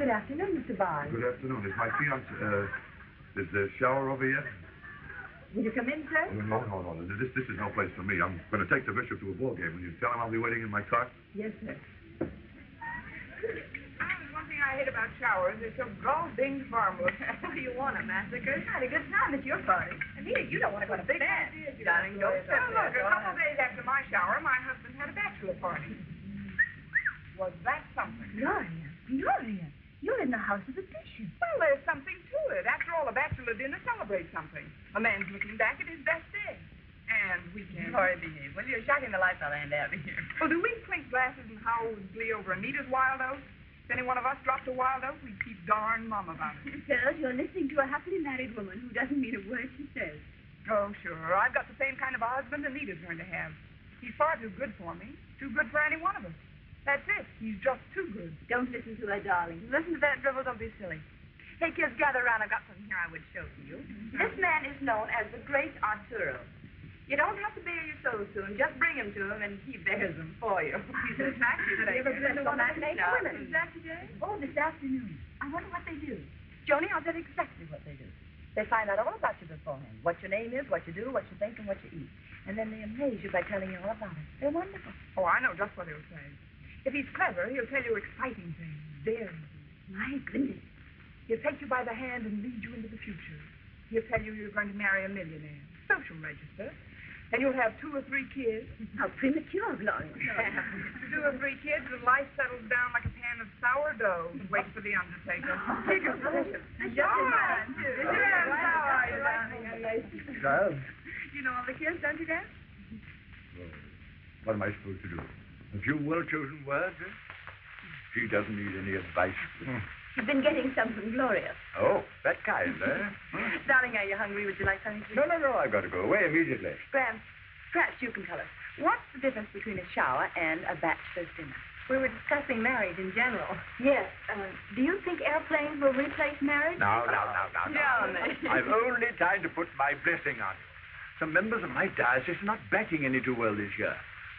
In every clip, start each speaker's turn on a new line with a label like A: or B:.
A: afternoon, Mr. Barnes.
B: Good afternoon. Is my fiance, is the shower over yet?
A: Will you come in, sir?
B: No. This is no place for me. I'm going to take the bishop to a ball game. Will you tell him I'll be waiting in my car?
A: Yes, sir.
C: One thing I hate about showers is so gall-dinged formal.
A: What do you want, a massacre? It's not a good time at your party. Anita, you don't want to go to bed. Darling, don't step
C: Look, a couple days after my shower, my husband had a bachelor party. Was that something?
A: Gloria, you're in the house of the bishop.
C: Well, there's something to it. After all, a bachelor dinner celebrates something. A man's looking back at his best day. And weekend.
A: Gloria, behave. Well, you're shocking the lights out of out of here.
C: Well, do we clink glasses and howl with glee over Anita's wild oats? If any one of us dropped a wild oat, we'd keep darn mum about it.
A: Girls, you're listening to a happily married woman who doesn't mean a word she says.
C: Oh, sure. I've got the same kind of a husband Anita's going to have. He's far too good for me. Too good for any one of us. That's it. He's just too good.
A: Don't listen to her, darling.
C: Listen to that drivel. Don't be silly.
A: Hey, kids, gather around. I've got something here I would show to you. This man is known as the Great Arturo. You don't have to bare your soul to him. Just bring him to him, and he bears them for you.
C: He's as taxi that I
A: You ever been to one of the women?
C: Is that today?
A: Oh, this afternoon. I wonder what they do. Joni, I'll tell you exactly what they do. They find out all about you beforehand. What your name is, what you do, what you think, and what you eat. And then they amaze you by telling you all about it. They're wonderful.
C: Oh, I know just what he'll say. If he's clever, he'll tell you exciting things, daring things.
A: My goodness.
C: He'll take you by the hand and lead you into the future. He'll tell you you're going to marry a millionaire. Social register. And you'll have 2 or 3 kids.
A: How premature, Gloria.
C: 2 or 3 kids, and life settles down like a pan of sourdough. Wait for the undertaker.
A: Just in time, too.
C: How are you, darling?
B: Child?
A: You know all the kids, don't you, Dad?
B: Well, what am I supposed to do? A few well-chosen words, eh? She doesn't need any advice.
A: You've been getting some from Gloria.
B: Oh, that kind, eh?
A: Darling, are you hungry? Would you like something to eat?
B: No, I've got to go away immediately.
A: Graham, perhaps you can tell us. What's the difference between a shower and a bachelor's dinner? We were discussing marriage in general. Yes. Do you think airplanes will replace marriage?
B: No.
A: No.
B: I've only time to put my blessing on it. Some members of my diocese are not backing any too well this year.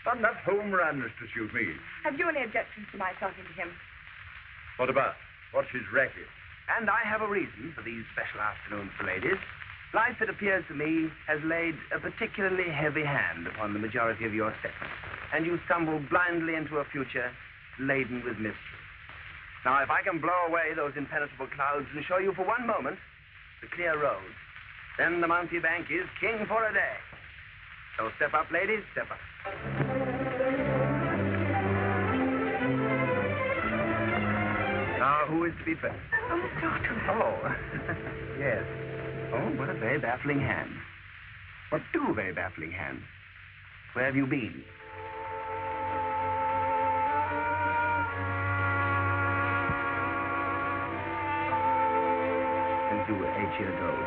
B: Not enough home runs to suit me.
A: Have you any objections to my talking to him?
B: What about? What's his racket?
D: And I have a reason for these special afternoons for ladies. Life, it appears to me, has laid a particularly heavy hand upon the majority of your sex, and you stumble blindly into a future laden with mystery. Now, if I can blow away those impenetrable clouds and show you for one moment the clear road, then the mountebank is king for a day. So step up, ladies, step up. Now, who is to be first?
A: Oh, Doctor.
D: Oh, yes. Oh, what a very baffling hand. What 2 very baffling hands? Where have you been? Since you were 8 years old.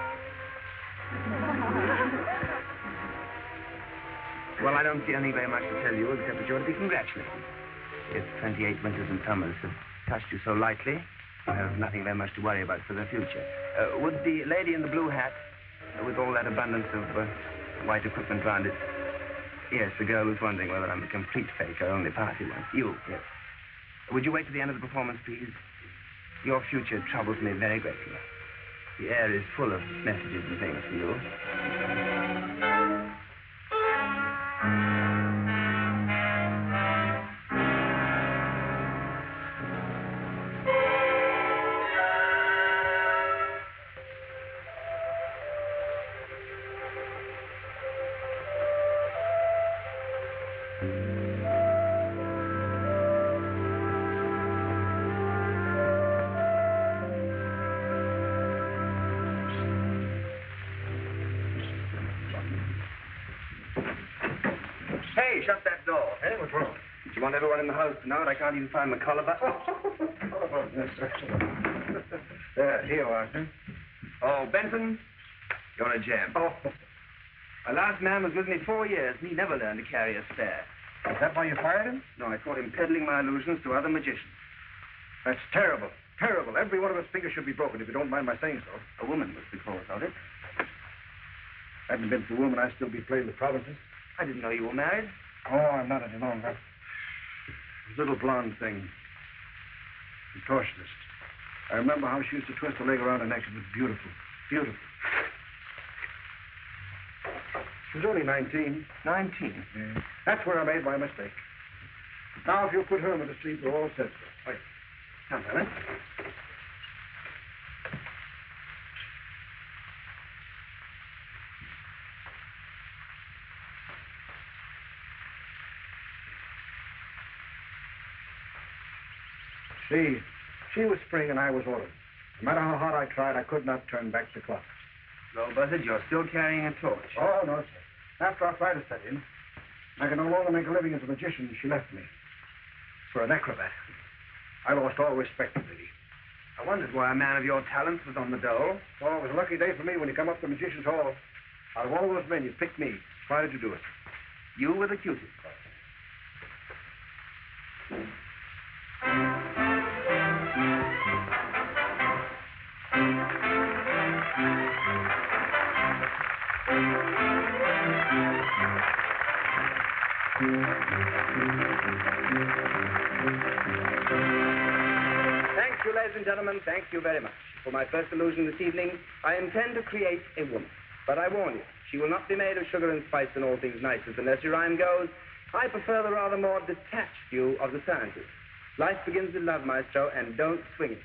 D: Well, I don't see anything very much to tell you except that you're to be congratulated. If 28 winters and summers have touched you so lightly, you have nothing very much to worry about for the future. Would the lady in the blue hat, with all that abundance of white equipment round it... Yes, the girl was wondering whether I'm a complete fake or only partly one. You, yes. Would you wait till the end of the performance, please? Your future troubles me very greatly. The air is full of messages and things for you. Shut that door.
B: Hey, what's wrong?
D: Do you want everyone in the house to know it? I can't even find my collar button.
B: Here you are, sir.
D: Oh, Benson, you're a gem.
B: Oh.
D: My last man was with me 4 years, and he never learned to carry a spare.
B: Is that why you fired him?
D: No, I caught him peddling my illusions to other magicians.
B: That's terrible. Terrible. Every one of his fingers should be broken, if you don't mind my saying so.
D: A woman was the cause of it.
B: Hadn't it been for the woman, I'd still be playing the provinces.
D: I didn't know you were married.
B: Oh, I'm not any longer. This little blonde thing. Contortionist.
E: I remember how she used to twist her leg around her neck. It was beautiful. Beautiful. She was only 19.
D: 19?
E: Yeah. That's where I made my mistake. Now, if you put Herman to sleep, we're all set. Right.
D: Come, Herman.
E: See, she was spring and I was autumn. No matter how hard I tried, I could not turn back the clock.
D: Well, Buzzard, you're still carrying a torch.
E: Oh, no, sir. After arthritis set in, I could no longer make a living as a magician. She left me for an acrobat. I lost all respect for Lily.
D: I wondered why a man of your talents was on the dole.
E: Oh, it was a lucky day for me when you come up to Magician's Hall. Out of all those men, you picked me. Why did you do it?
D: You were the cutest. Thank you, ladies and gentlemen. Thank you very much. For my first illusion this evening, I intend to create a woman. But I warn you, she will not be made of sugar and spice and all things nice as the nursery rhyme goes. I prefer the rather more detached view of the sciences. Life begins with love, maestro, and don't swing it.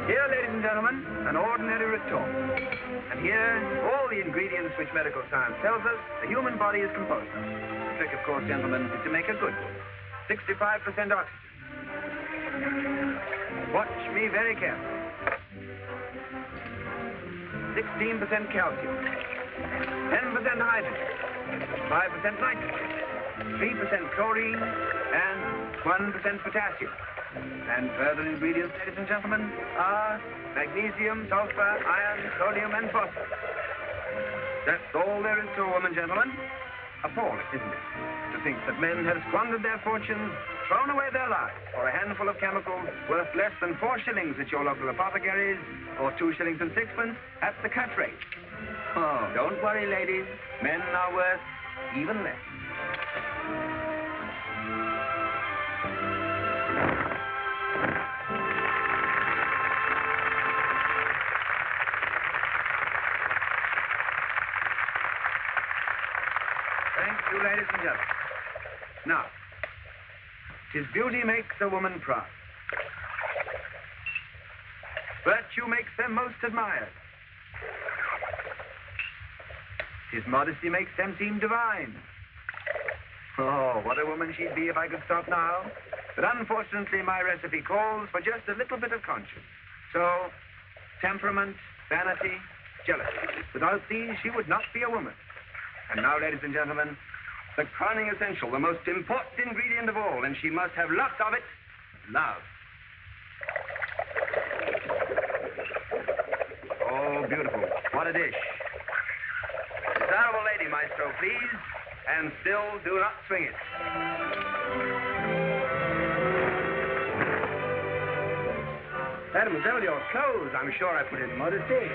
D: Here, ladies and gentlemen, an ordinary retort. And here, all the ingredients which medical science tells us the human body is composed of. The trick, of course, gentlemen, is to make a good one. 65% oxygen. Watch me very carefully. 16% calcium. 10% hydrogen. 5% nitrogen. 3% chlorine. And 1% potassium. And further ingredients, ladies and gentlemen, are magnesium, sulfur, iron, sodium, and phosphorus. That's all there is to a woman, gentlemen. Appalling, isn't it? To think that men have squandered their fortunes, thrown away their lives for a handful of chemicals worth less than 4 shillings at your local apothecaries, or 2 shillings and 6pence at the cut rate. Oh, don't worry, ladies. Men are worth even less. Thank you, ladies and gentlemen. Now, his beauty makes a woman proud. Virtue makes them most admired. His modesty makes them seem divine. Oh, what a woman she'd be if I could stop now. But unfortunately, my recipe calls for just a little bit of conscience. So, temperament, vanity, jealousy. Without these, she would not be a woman. And now, ladies and gentlemen, the crowning essential, the most important ingredient of all, and she must have lots of it, love. Oh, beautiful. What a dish. Desirable lady, maestro, please, and still do not swing it. Mademoiselle, your clothes, I'm sure I put in modesty.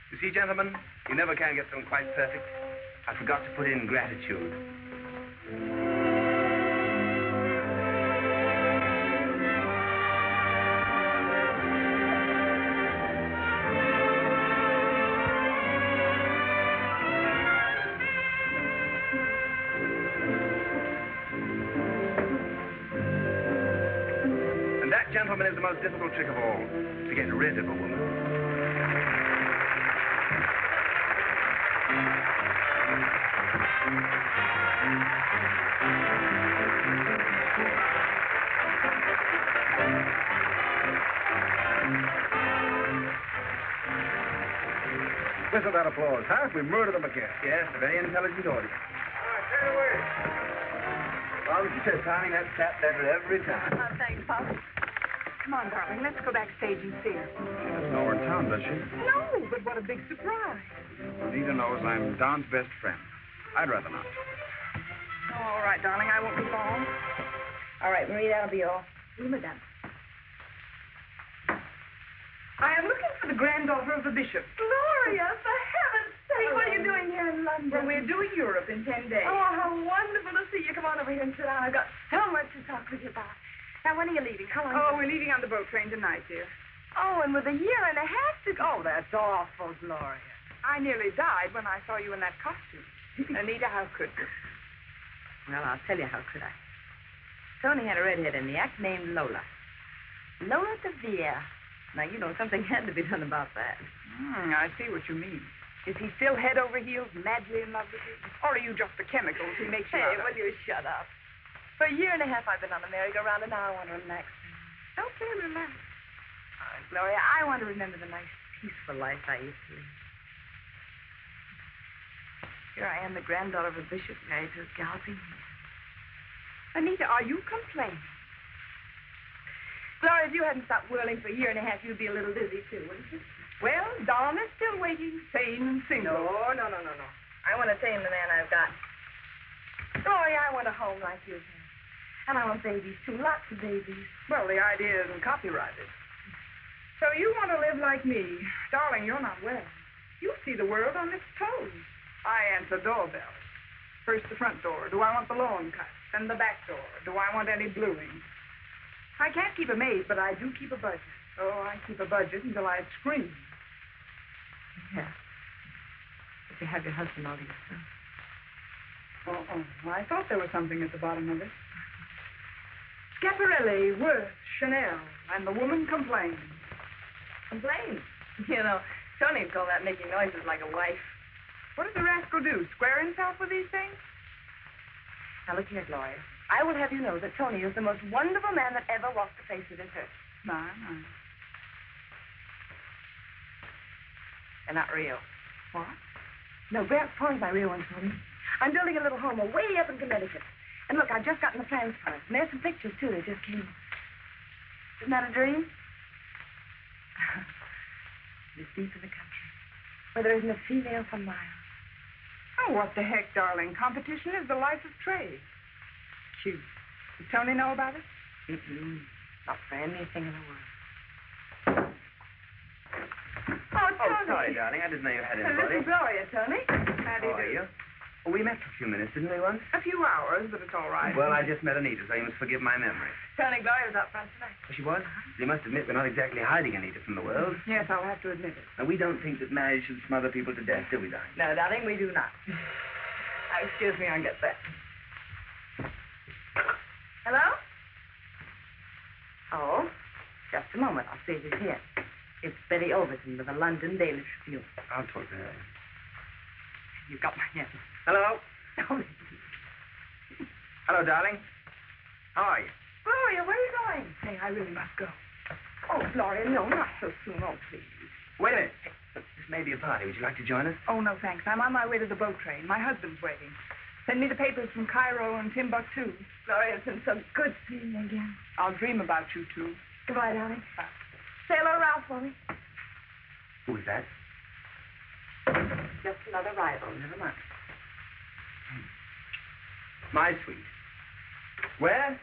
D: You see, gentlemen, you never can get them quite perfect. I forgot to put in gratitude. And that, gentlemen, is the most difficult trick of all, to get rid of a woman.
E: Listen to that applause, huh? We murdered them again.
D: Yes, a very intelligent audience.
E: All right, take it away.
D: Well, she says, Tommy, that's that better every time.
A: Oh, thanks, Pop.
C: Come on, darling. Let's go backstage and see her.
B: She doesn't know we're in town, does she?
C: No, but what a big surprise.
B: Anita knows I'm Don's best friend. I'd rather not.
C: All right, darling. I won't be long.
A: All right, Marie, that'll be all. Oui, madame.
C: I am looking for the granddaughter of the bishop.
A: Gloria, for heaven's sake, what are you doing here in London?
C: Well, we're doing Europe in 10 days.
A: Oh, how wonderful to see you. Come on over here and sit down. I've got so much to talk with you about. Now, when are you leaving? How long?
C: Oh, we're leaving on the boat train tonight, dear.
A: Oh, and with a year and a half to go. Oh, that's awful, Gloria.
C: I nearly died when I saw you in that costume. Anita, how could you?
A: Well, I'll tell you how could I. Tony had a redhead in the act named Lola. Lola DeVere. Now, you know, something had to be done about that.
C: I see what you mean. Is he still head over heels, madly in love with you? Or are you just the chemicals he makes you out of?
A: Will you shut up? For a year and a half, I've been on the merry-go-round, and now I want to relax.
C: Okay, relax.
A: Oh, Gloria, I want to remember the nice, peaceful life I used to live. Here I am, the granddaughter of a bishop, married to a galloping horse.
C: Anita, are you complaining?
A: Gloria, if you hadn't stopped whirling for a year and a half, you'd be a little dizzy, too, wouldn't you?
C: Well, Don is still waiting, sane and single.
A: No. I want to tame the man I've got. Gloria, I want a home like you have. And I want babies, too. Lots of babies.
C: Well, the idea isn't copyrighted. So you want to live like me. Darling, you're not well. You see the world on its toes. I answer doorbells. First, the front door. Do I want the lawn cut? Then the back door. Do I want any bluing? I can't keep a maid, but I do keep a budget. Oh, I keep a budget until I scream.
A: Yeah. But you have your husband all to yourself.
C: I thought there was something at the bottom of it. Schiaparelli, Worth, Chanel, and the woman complains.
A: Complain. You know, Tony'd call that making noises like a wife.
C: What does the rascal do, square himself with these things?
A: Now, look here, Gloria. I will have you know that Tony is the most wonderful man that ever walked the face of this earth.
C: My.
A: They're not real.
C: What?
A: No, Grant's pawned my real ones, Tony. I'm building a little home way up in Connecticut. And look, I've just gotten the plans for it. And there's some pictures, too. They just came. Isn't that a dream? This deep in the country, where there isn't a female for miles.
C: Oh, what the heck, darling. Competition is the life of trade. Cute. Does Tony know about it?
A: Not for anything in the world.
D: Oh, sorry, darling. I didn't know you had anybody.
A: This is Gloria, Tony.
C: How do you
D: How are
C: do?
D: you? Oh, we met for a few minutes, didn't we, once?
C: A few hours, but it's all right.
D: Well, I just met Anita, so you must forgive my memory.
A: Tony, Gloria's out front tonight.
D: Oh, she was? You must admit we're not exactly hiding Anita from the world.
C: Yes, I'll have to admit it.
D: Now, we don't think that marriage should smother people to death, do we, darling?
A: No, darling, we do not. Now, excuse me, I'll get that. Hello? Oh, just a moment. I'll see if he's here. It's Betty Overton with the London Daily Tribune.
D: I'll talk to her.
A: You've got my hand.
D: Hello?
A: Oh,
D: Hello, darling. How are you?
A: Gloria, where are you going?
C: Hey, I really must go.
A: Oh, Gloria, no, not so soon. Oh, please.
D: Wait a minute. This may be a party. Would you like to join us?
C: Oh, no, thanks. I'm on my way to the boat train. My husband's waiting. Send me the papers from Cairo and Timbuktu.
A: Gloria, it's been so good seeing you again.
C: I'll dream about you, too.
A: Goodbye, darling. Say hello to Ralph for me.
D: Who is that?
A: Just another rival. Never mind.
D: My sweet. Where?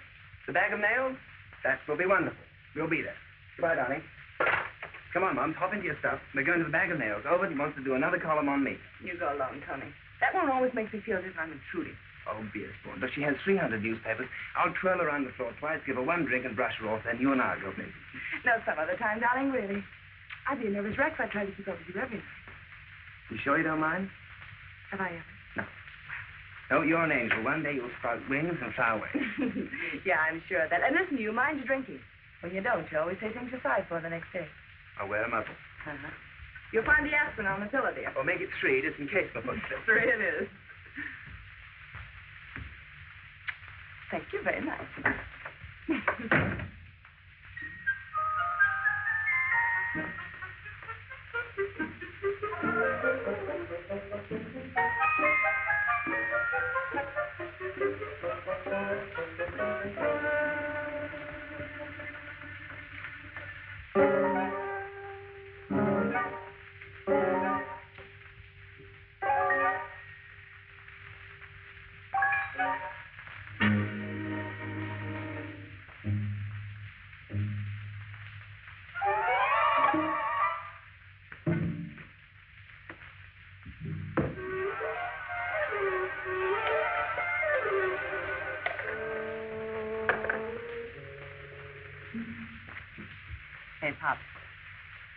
D: The bag of nails? That will be wonderful. We'll be there. Goodbye, darling. Come on, Mums. Hop into your stuff. We're going to the bag of nails. Overton wants to do another column on me.
A: You go alone, Tony. That one always makes me feel as if I'm intruding.
D: Oh, Beerspawn. But she has 300 newspapers. I'll twirl her around the floor twice, give her one drink, and brush her off. Then you and I'll go places.
A: No, some other time, darling, really. I'd be a nervous wreck if I tried to keep up with you every night.
D: You sure you don't mind?
A: Have I ever?
D: No. No, you're an angel. One day you'll sprout wings and fly away.
A: Yeah, I'm sure of that. And listen, you mind your drinking. When you don't, you always say things you're sorry for the next day.
D: I'll wear a muzzle.
A: Uh-huh. You'll find the aspirin on the pillow, dear.
D: Or make it 3, just in case my foot slips.
A: 3 it is. Thank you very much.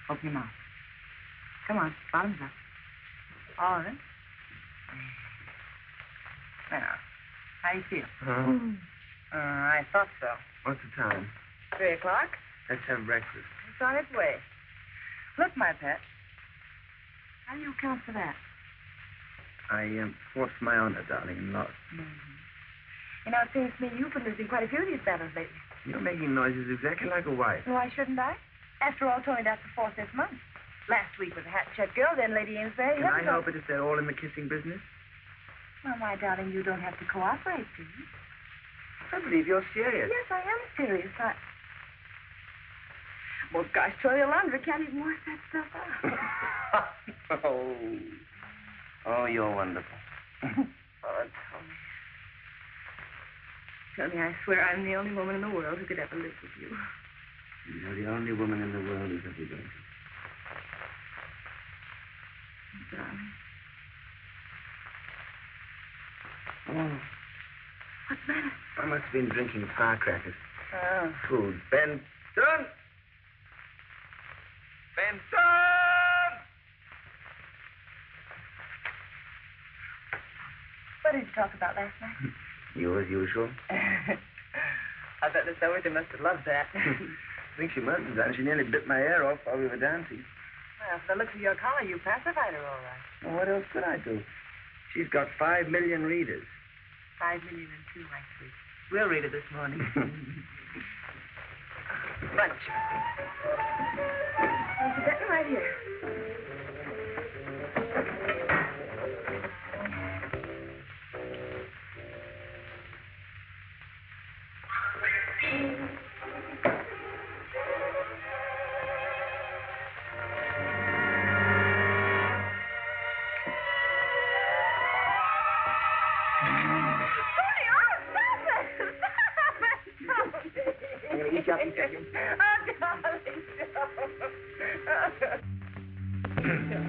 A: Open your mouth. Come on, bottoms up. All right. Now, how do you feel? I thought so.
D: What's the time?
A: 3 o'clock.
D: Let's have breakfast.
A: It's on its way. Look, my pet. How do you account for that?
D: I forced my honor, darling, and lost.
A: You know, it seems to me you've been losing quite a few of these battles lately.
D: You're making noises exactly like a wife.
A: Why shouldn't I? After all, Tony, that's the fourth this month. Last week was a hat-check girl, then Lady Amesbury.
D: Can I help it if they're all in the kissing business?
A: Well, my darling, you don't have to cooperate, do you?
D: I believe you're serious.
A: Yes, I am serious. Well, gosh, Troy, your laundry can't even wash that stuff out.
D: Oh, you're wonderful.
A: Oh, Tony. Tony, I swear I'm the only woman in the world who could ever live with you.
D: You're the only woman in the world who's ever going to.
A: Darling.
D: Oh,
A: What's the matter?
D: I must have been drinking firecrackers.
A: Oh.
D: Food. Benson! Benson!
A: What did you talk about last night?
D: You as usual.
A: I bet Miss Overton must have loved that.
D: I think she must have done. She nearly bit my ear off while we were dancing.
A: Well, from the looks of your collar, you pacified her all right.
D: Well, what else could I do? She's got 5 million readers.
A: 5 million and 2, I see. We'll read it this morning. Lunch. You're sitting right here.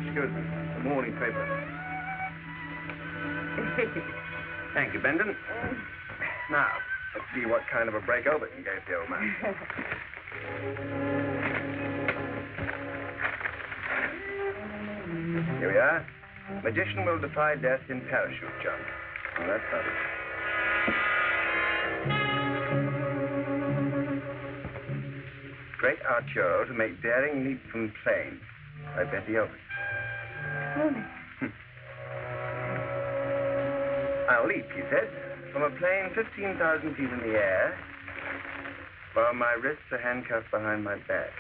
D: Excuse me. The morning paper. Thank you, Benton. Now, let's see what kind of a break Overton gave the old man. Here we are. Magician will defy death in parachute jump. Well, that's something. Great Arturo to make daring leap from plane by Betty Owen. I'll leap, he said, from a plane 15,000 feet in the air, while my wrists are handcuffed behind my back.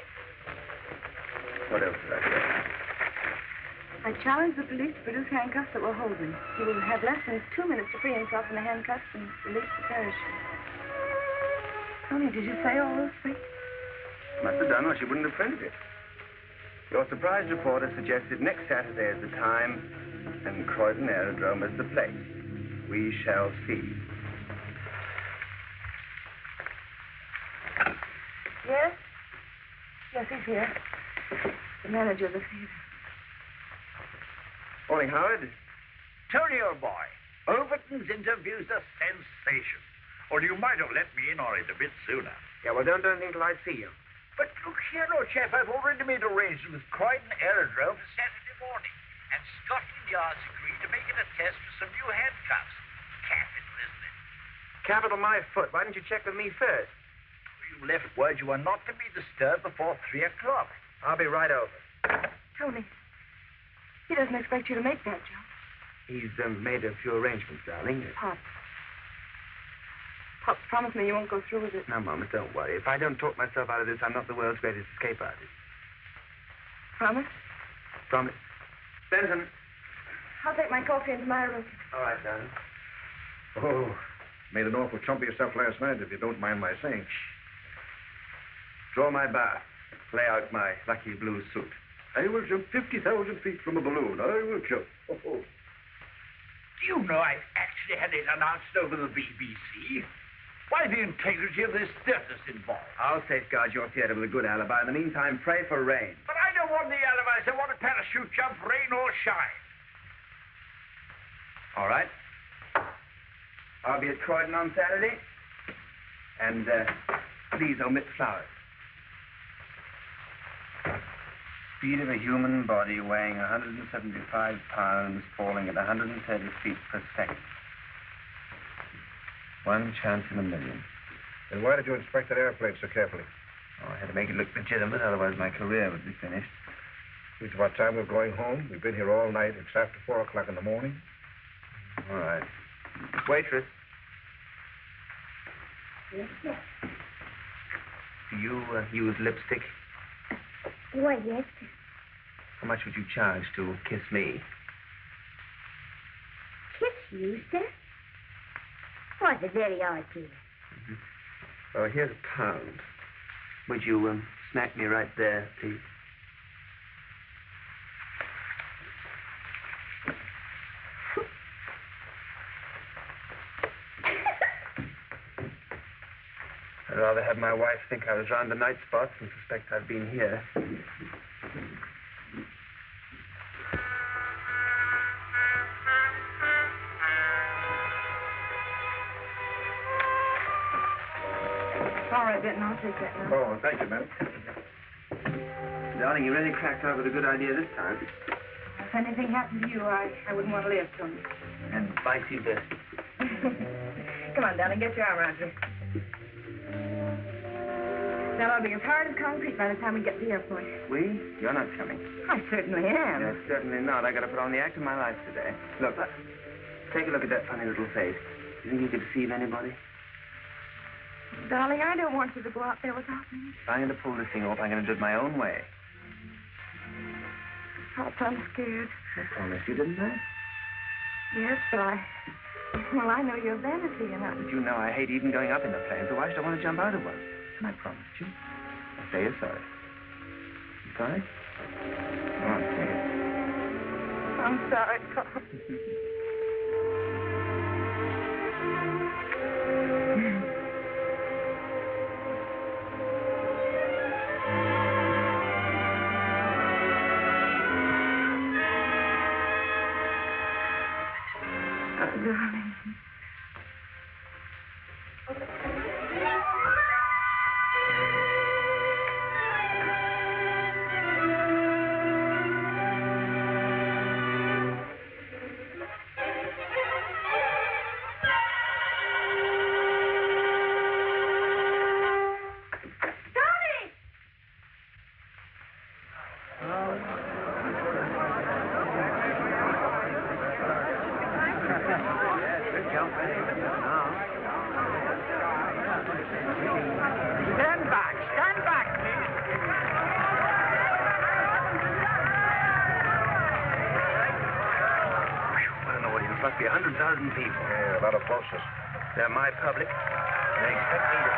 D: What else did I say?
A: I challenge the police to produce handcuffs that will hold him. He will have less than 2 minutes to free himself from the handcuffs and release the parachute. Tony, did you say all those things?
D: Must have done, or she wouldn't have printed it. Your surprise reporter suggested next Saturday as the time and Croydon Aerodrome as the place. We shall see.
A: Yes? Yes, he's here. The manager of the theater.
D: Morning, Howard.
B: Tony, old boy, Overton's interview's a sensation. Or you might have let me in on it a bit sooner.
D: Yeah, well, don't do anything till I see you.
B: But look here, old chap, I've already made arrangements with Croydon Aerodrome for Saturday morning. And Scotland Yard's agreed to make it a test for some new handcuffs. Capital, isn't it?
D: Capital my foot. Why didn't you check with me first?
B: You left word you were not to be disturbed before 3 o'clock.
D: I'll be right over.
A: Tony, he doesn't expect you to make that jump.
D: He's made a few arrangements, darling.
A: Pop. Pop, promise me you won't go through with it.
D: Now, Mama, don't worry. If I don't talk myself out of this, I'm not the world's greatest escape artist.
A: Promise?
D: Promise. Benson.
A: I'll take my coffee into my room.
D: All right, darling.
E: Oh, made an awful chump of yourself last night, if you don't mind my saying.
D: Draw my bath. Lay out my lucky blue suit.
E: I will jump 50,000 feet from a balloon. I will jump. Oh.
B: Do you know I've actually had it announced over the BBC? Why, the integrity of this theater's involved.
D: I'll safeguard your theater with a good alibi. In the meantime, pray for rain.
B: But I don't want the alibis. I want a parachute jump, rain or shine.
D: All right. I'll be at Croydon on Saturday. And please omit flowers. speed of a human body weighing 175 pounds, falling at 130 feet per second. One chance in a million.
E: Then why did you inspect that airplane so carefully?
D: Oh, I had to make it look legitimate, otherwise my career would be finished.
E: It's about time we're going home. We've been here all night. It's after 4 o'clock in the morning.
D: All right. Waitress.
F: Yes, sir.
D: Do you use lipstick?
F: Why, yes, sir.
D: How much would you charge to kiss me?
F: Kiss you, sir? Why, it's a very odd deal.
D: Oh, here's £1. Would you smack me right there, please? I'd rather have my wife think I was round the night spots than suspect I've been here.
A: All right, Benton, I'll take that now.
E: Oh, thank you, ma'am.
D: Darling, you really cracked out with a good idea this time.
A: If anything happened to you, I wouldn't want to live, Tony.
D: And vice versa.
A: Come on, darling, get your arm around me. Now, I'll be as hard as concrete by the time we get to the airport.
D: We? You're not coming.
A: I certainly am.
D: No, certainly not. I got to put on the act of my life today. Look, take a look at that funny little face. Do you think you could deceive anybody?
A: Darling, I don't want you to go out there without me.
D: If I'm going to pull this thing off, I'm going to do it my own way.
A: Oh, I'm scared.
D: I promised you, didn't I?
A: Yes, but well, I know your vanity, and
D: But you know I hate even going up in a plane, so why should I want to jump out of one? And I promised you. Now say you're sorry. You sorry? Come on, say it.
A: I'm sorry, Tom. Darling.
D: Must be 100,000 people.
E: Yeah, a lot of bosses.
D: They're my public. They expect me to...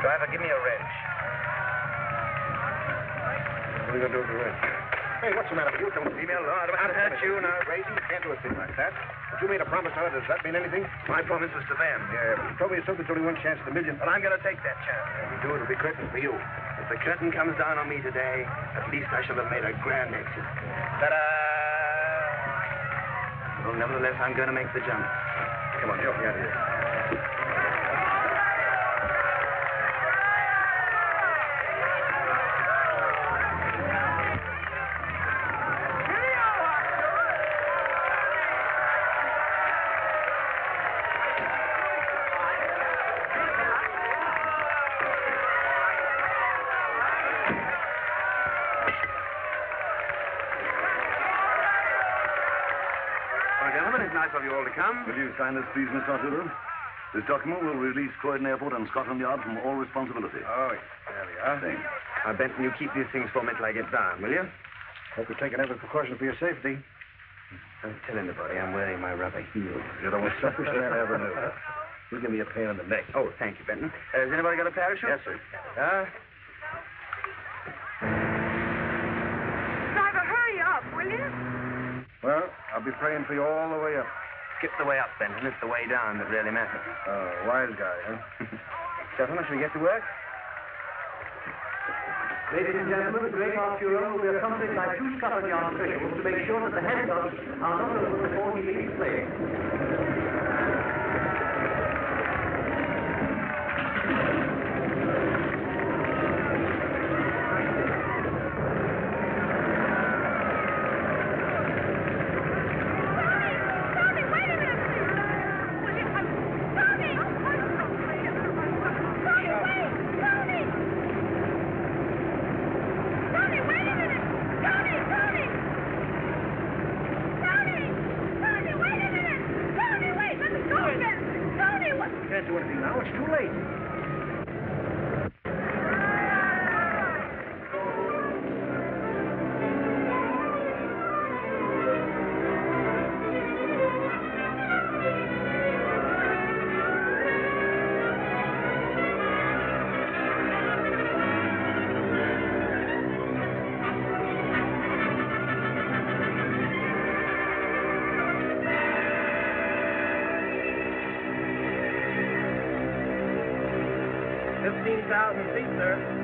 D: Driver, give me a wrench.
E: What are you going to do with the wrench? Hey, what's the matter with you? Don't
D: Leave me alone. I don't want to hurt you now.
E: Crazy? You can't do a thing like that. But you made a promise to her. Does that mean anything?
D: My promise was to them.
E: Yeah, but you told me yourself there's only one chance in a million.
D: Well, I'm going to take that chance.
E: If you do, it'll be curtains for you.
D: If the curtain comes down on me today, at least I shall have made a grand exit. Ta-da! Well, nevertheless, I'm going to make the jump.
E: Come on, help me out of here.
D: Of you all to come.
G: Will you sign this, please, Miss Arturo? This document will release Croydon Airport and Scotland Yard from all responsibility.
E: Oh, there we are.
G: Thanks.
D: Now, Benton, you keep these things for me till I get down, will you?
E: Hope you're taking every precaution for your safety.
D: Don't tell anybody I'm wearing my rubber heels.
E: You're the most selfish man I ever knew. You give me a pain in the neck.
D: Oh, thank you, Benton. Has anybody got a parachute?
E: Yes, sir.
A: Driver, hurry up, will you?
E: Well, I'll be praying for you all the way up.
D: Skip the way up, Benton. It's the way down that really matters.
E: Oh, wise guy, huh?
D: Gentlemen, shall we get to work?
H: Ladies and gentlemen, the great Arturo will be accompanied by 2 Scotland Yard officials to make sure that the handcuffs are not opened before he leaves the plane. too late.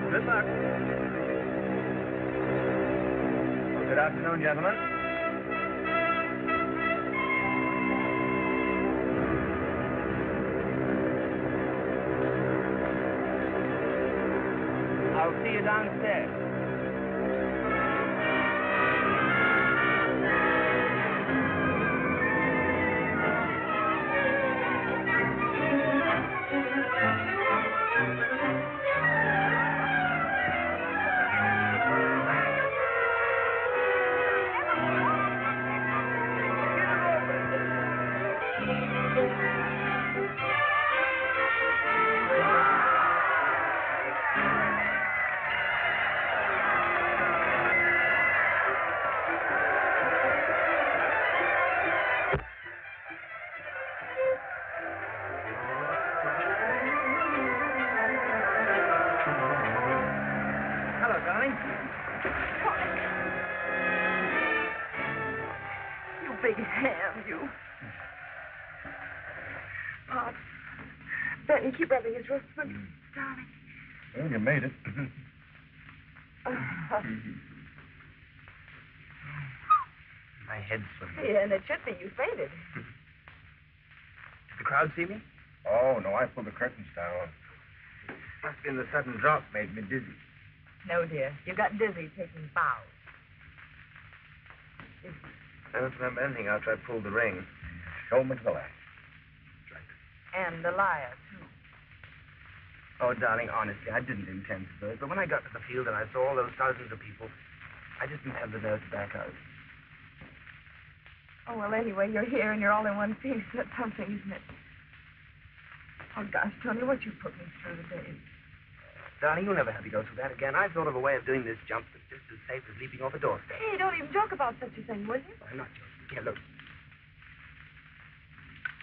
D: Good luck. Well, good afternoon, gentlemen. I'll see you downstairs.
A: Big ham, you. Pop. Benny, keep rubbing his wrist for me, darling.
E: Well, you made it.
D: My head's swimming.
A: Yeah, and it should be. You fainted.
D: Did the crowd see me?
E: Oh, no, I pulled the curtains down.
D: Must have been the sudden drop made me dizzy.
A: No, dear. You got dizzy taking bows.
D: I don't remember anything after I pulled the ring.
E: Show me to the left.
A: And the liar, too.
D: Oh, darling, honestly, I didn't intend to do it. But when I got to the field and I saw all those thousands of people, I just didn't have the nerve to back out.
A: Oh, well, anyway, you're here and you're all in one piece. That's something, isn't it? Oh, gosh, Tony, what you put me through today.
D: Darling, you'll never have to go through that again. I've thought of a way of doing this jump that's just as safe as leaping off a doorstep.
A: Hey, don't even joke about such a thing, will you?
D: I'm not joking. Here, look.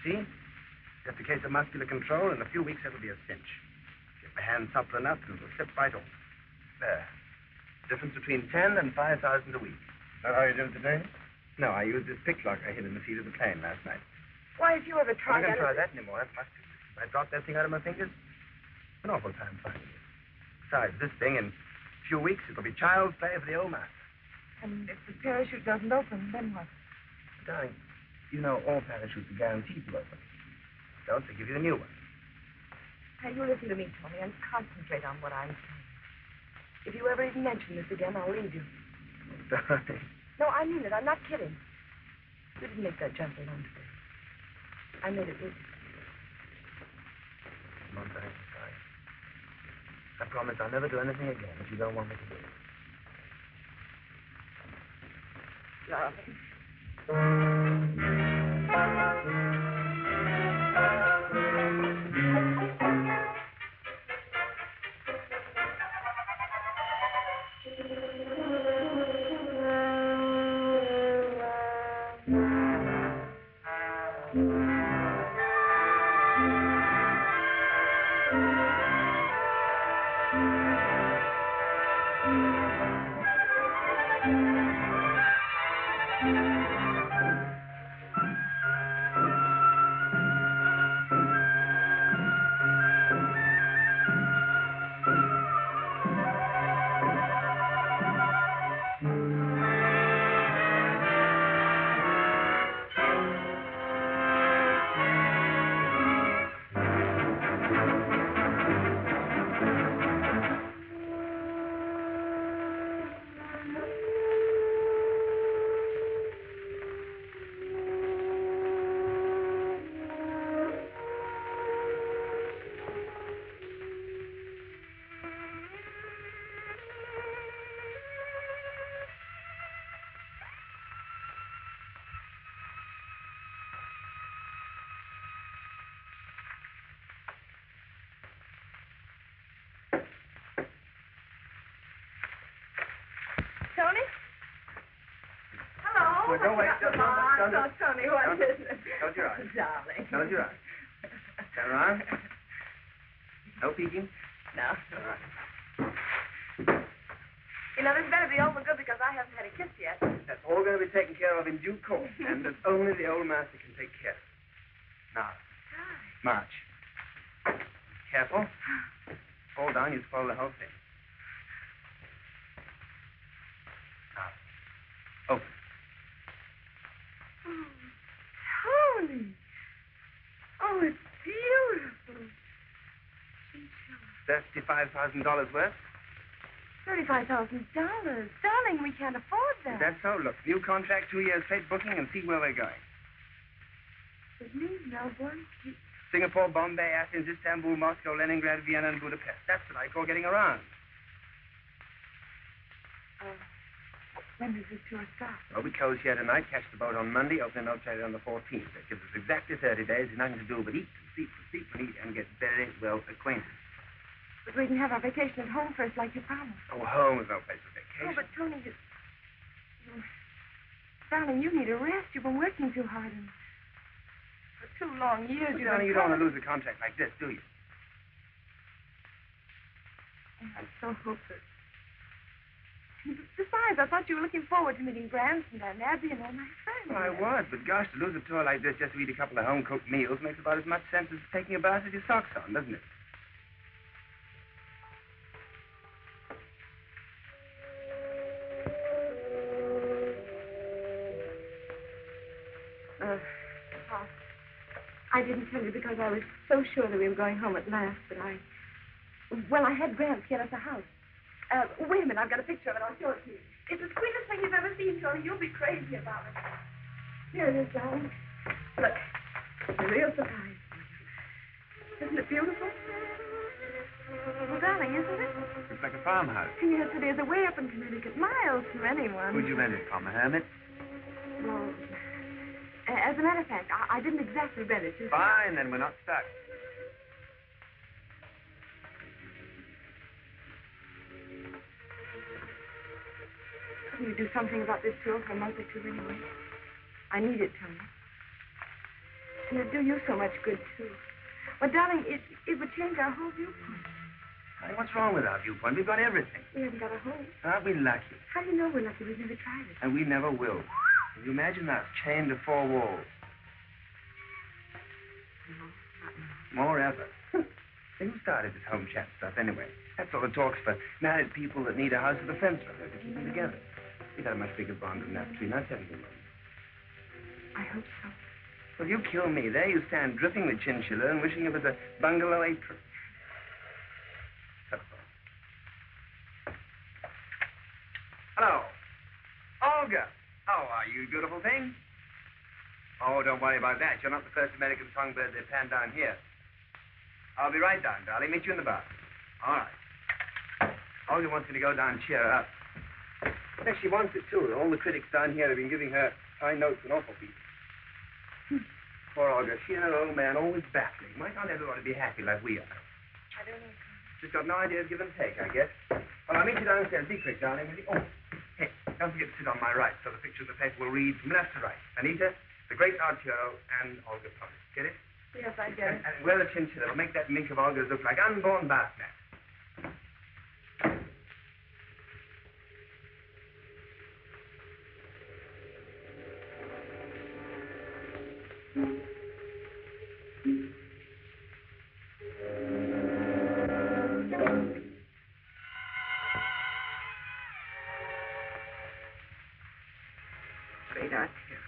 D: See? Just a case of muscular control. In a few weeks, it'll be a cinch. If the hand's supple enough, it'll slip right off. There. Difference between 10 and 5,000 a week.
E: Is that how you did it today?
D: No, I used this pick lock I hid in the seat of the plane last night.
A: Why, if you ever
D: I'm
A: try
D: not going
A: that...
D: to try that anymore. That's muscular. If I dropped that thing out of my fingers, an awful time finding it. Besides, this thing, in a few weeks, it'll be child's play for the old master.
A: And if the parachute doesn't open, then what?
D: Darling, you know all parachutes are guaranteed to open. Don't they give you a new one?
A: Now, you listen to me, Tony, and concentrate on what I'm saying. If you ever even mention this again, I'll leave you.
D: Darling.
A: No, I mean it. I'm not kidding. You didn't make that jump alone today. I made it with you.
D: Come on, darling. I'm sorry. I promise I'll never do anything again if you don't want me to do it.
A: Darling.
D: don't wait.
C: Oh, Tony, what is it?
D: Close your eyes.
C: Darling.
D: Close your eyes. Turn around. No peeking.
C: No.
D: All right.
A: You know, this better be over good because I haven't had a kiss yet.
D: That's all going to be taken care of in due course, and that only the old master can take care of. Now, march. Careful. Fall down, you spoil the whole thing. Now, open.
A: Oh, Tony. Oh, it's beautiful.
D: $35,000 worth?
A: $35,000. Darling, we can't afford that.
D: Is that so? Look, new contract, 2 years straight booking, and see where we're going.
A: Sydney, Melbourne,
D: Singapore, Bombay, Athens, Istanbul, Moscow, Leningrad, Vienna, and Budapest. That's what I call getting around.
A: When does this tour start?
D: Well, we close here tonight, catch the boat on Monday, open an outside on the 14th. That gives us exactly 30 days. There's nothing to do but eat and sleep and eat and get very well acquainted.
A: But we can have our vacation at home first, like you promised.
D: Oh, home is no place for vacation.
A: Oh, but Tony, darling, you need a rest. You've been working too hard, and for 2 long years,
D: But, darling, you don't want to lose a contract like this, do you?
A: I so hope that. Besides, I thought you were looking forward to meeting Branson and Abby and all my friends.
D: Well, I was, but gosh, to lose a tour like this just to eat a couple of home-cooked meals makes about as much sense as taking a bath with your socks on, doesn't it?
A: I didn't tell you because I was so sure that we were going home at last, but I had Grant get us a house. Wait a minute, I've got a picture of it. I'll show it to you. It's the sweetest thing you've ever seen, Tony. You'll be crazy about it. Here it is, darling. Look, it's a real surprise. Isn't it beautiful? Well, darling, isn't it?
D: It's like a farmhouse.
A: Yes, it is. Away up in Connecticut, miles from anyone.
D: Who'd you rent it from, a hermit?
A: Well, as a matter of fact, I didn't exactly rent it. Just
D: Fine, then we're not stuck.
A: Couldn't you do something about this tour for a month or 2 anyway? I need it, Tony. And it'd do you so much good, too. Well, darling, it would change our whole viewpoint.
D: Hey, what's wrong with our viewpoint? We've got everything.
A: We haven't got a home.
D: Aren't we lucky?
A: How do you know we're lucky? We've never tried it.
D: And we never will. Can you imagine us chained to 4 walls?
A: No, not now.
D: More ever. Who started this home chat stuff anyway? That sort of talk's for married people that need a house with a fence around it to keep them together. We've got a much bigger bond than that between us, haven't we?
A: I hope so.
D: Well, you kill me. There you stand, dripping with chinchilla and wishing it was a bungalow apron. Hello. Olga. How are you, beautiful thing? Oh, don't worry about that. You're not the first American songbird they've panned down here. I'll be right down, darling. Meet you in the bar. All right. Olga wants me to go down and cheer her up. Yes, she wants it, too. All the critics down here have been giving her high notes and awful people. Poor Olga. She and her old man always battling. Why can't everybody be happy like we are?
A: I don't know.
D: Just got no idea of give and take, I guess. Well, I'll meet you downstairs. Be quick, darling, will you? Oh, hey, don't forget to sit on my right so the picture of the paper will read from left to right. Anita, the great art hero, and Olga Thomas. Get it?
A: Yes, I get it.
D: And wear the chinchilla. We'll make that mink of Olga's look like unborn bath mat.
A: Great art here.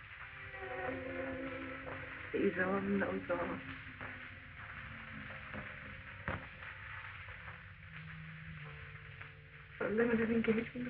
A: These on, those on. For a limited engagement.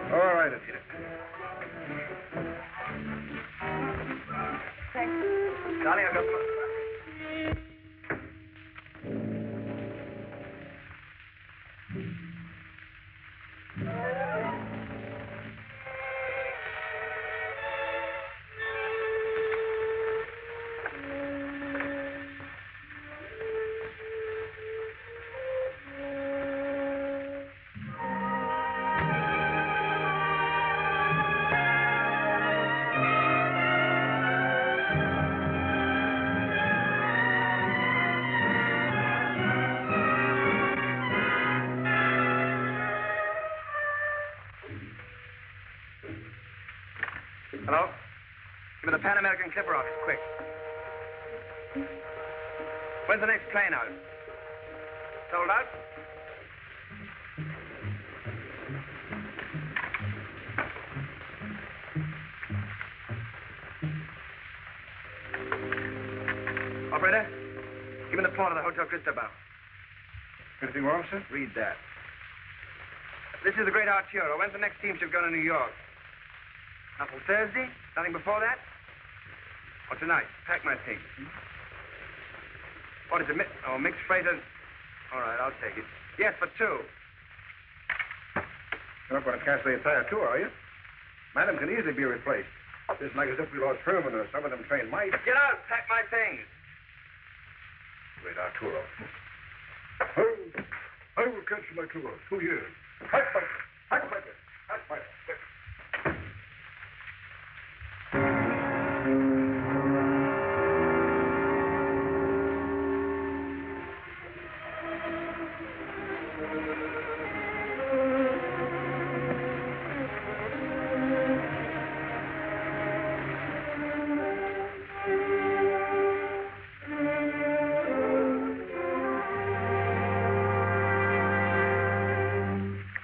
E: All right, Anita.
A: Thanks.
D: Darling, I've got some... Hello? Give me the Pan American Clipper office, quick. When's the next plane out? Sold out? Operator, give me the phone of the Hotel Cristobal.
E: Anything wrong, sir?
D: Read that. This is the Great Arturo. When's the next steamship going to New York? Not till Thursday? Nothing before that? Or tonight? Pack my things. What is it? Mixed freighter? All right, I'll take it. Yes, for two.
E: You're not going to cancel the entire tour, are you? Madam can easily be replaced. It isn't like as if we lost Herman or some of them trained might.
D: Get out! Pack my things.
E: Great Arturo. I will cancel my tour. 2 years. Pack my things.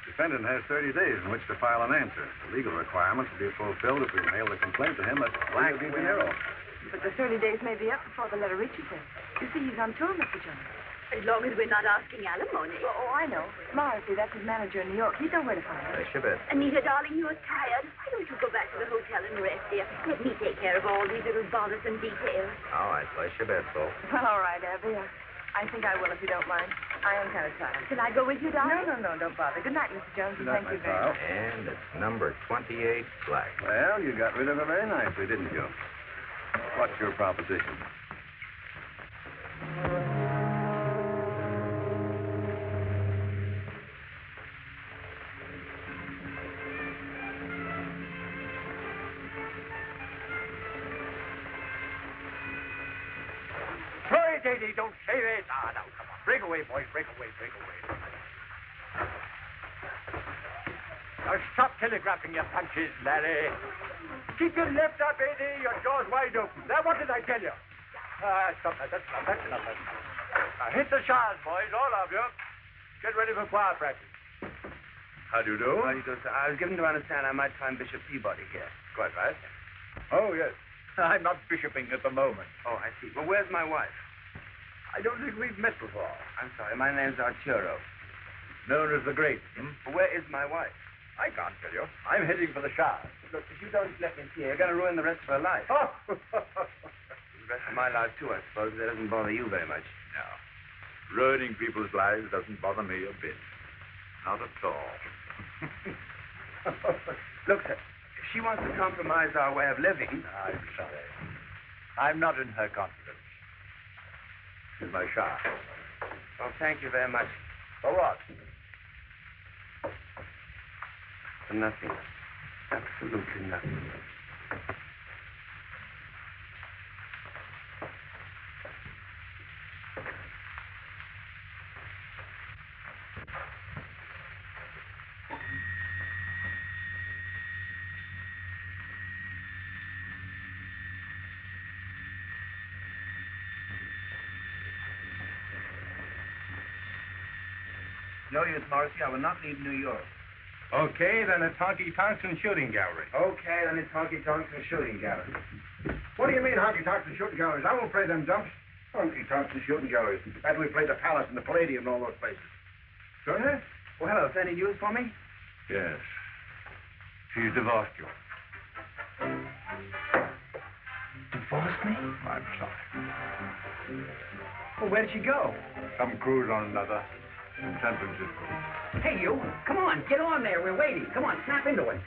G: The defendant has 30 days in which to file an answer. The legal requirements will be fulfilled if we mail the complaint to him at Black Bureau.
A: But the 30 days may be up before the letter reaches him. You see, he's on tour, Mr. Jones.
F: As long as we're not asking alimony.
A: Oh, I know. Morrissey, that's his manager in New York. He'd know where to find him.
G: Shabbat.
F: Anita, darling, you are tired. Why don't you go back to the hotel and rest, dear? Let me take care of all these little bothersome details.
G: All right, Shabbat, so.
A: Well, all right, Abby. I think I will, if you don't mind. I am kind of tired.
F: Shall I go with you, darling?
A: No, don't bother. Good night, Mr. Jones, and thank you very much.
G: And it's number 28 Black. Well, you got rid of her very nicely, didn't you? What's your proposition?
B: Sorry, Daddy, don't say it. Ah, now, come on. Break away, boys. Break away. Now, stop telegraphing your punches, Larry. Keep your lips up, Eddie. Your jaw's wide open. Now, what did I tell you? Stop that. That's enough. Now, hit the showers, boys, all of you. Get ready for choir practice.
G: How do you do?
D: How do you do, sir? I was given to understand I might find Bishop Peabody here.
G: Quite right.
B: Oh, yes. I'm not bishoping at the moment.
D: Oh, I see. Well, where's my wife?
B: I don't think we've met before.
D: I'm sorry. My name's Arturo.
B: Known as the Great.
D: Well, where is my wife?
B: I can't tell you. I'm heading for the showers.
D: Look, if you don't let me see her, you're going to ruin the rest of her life.
B: Oh!
D: The rest of my life, too, I suppose. That doesn't bother you very much.
B: No. Ruining people's lives doesn't bother me a bit. Not at all.
D: Look, sir, if she wants to compromise our way of living...
B: I'm sorry. I'm not in her confidence. This is my shower.
D: Well, thank you very much.
B: For what?
D: For nothing. Absolutely nothing. No use, Morrissey. I will not leave New York.
E: Okay, then it's honky-tonks and shooting gallery.
D: Okay, then it's honky-tonks and shooting gallery.
E: What do you mean honky-tonks and shooting galleries? I won't play them dumps. Honky tonks and shooting galleries. After we played the Palace and the Palladium and all those places.
D: Turner? Well, hello. Is there any news for me?
B: Yes. She's divorced you.
D: Divorced me?
B: I'm sorry.
D: Well, where did she go?
B: Some cruise on another in San Francisco.
D: Hey, you. Come on. Get on there. We're waiting. Come on. Snap into it.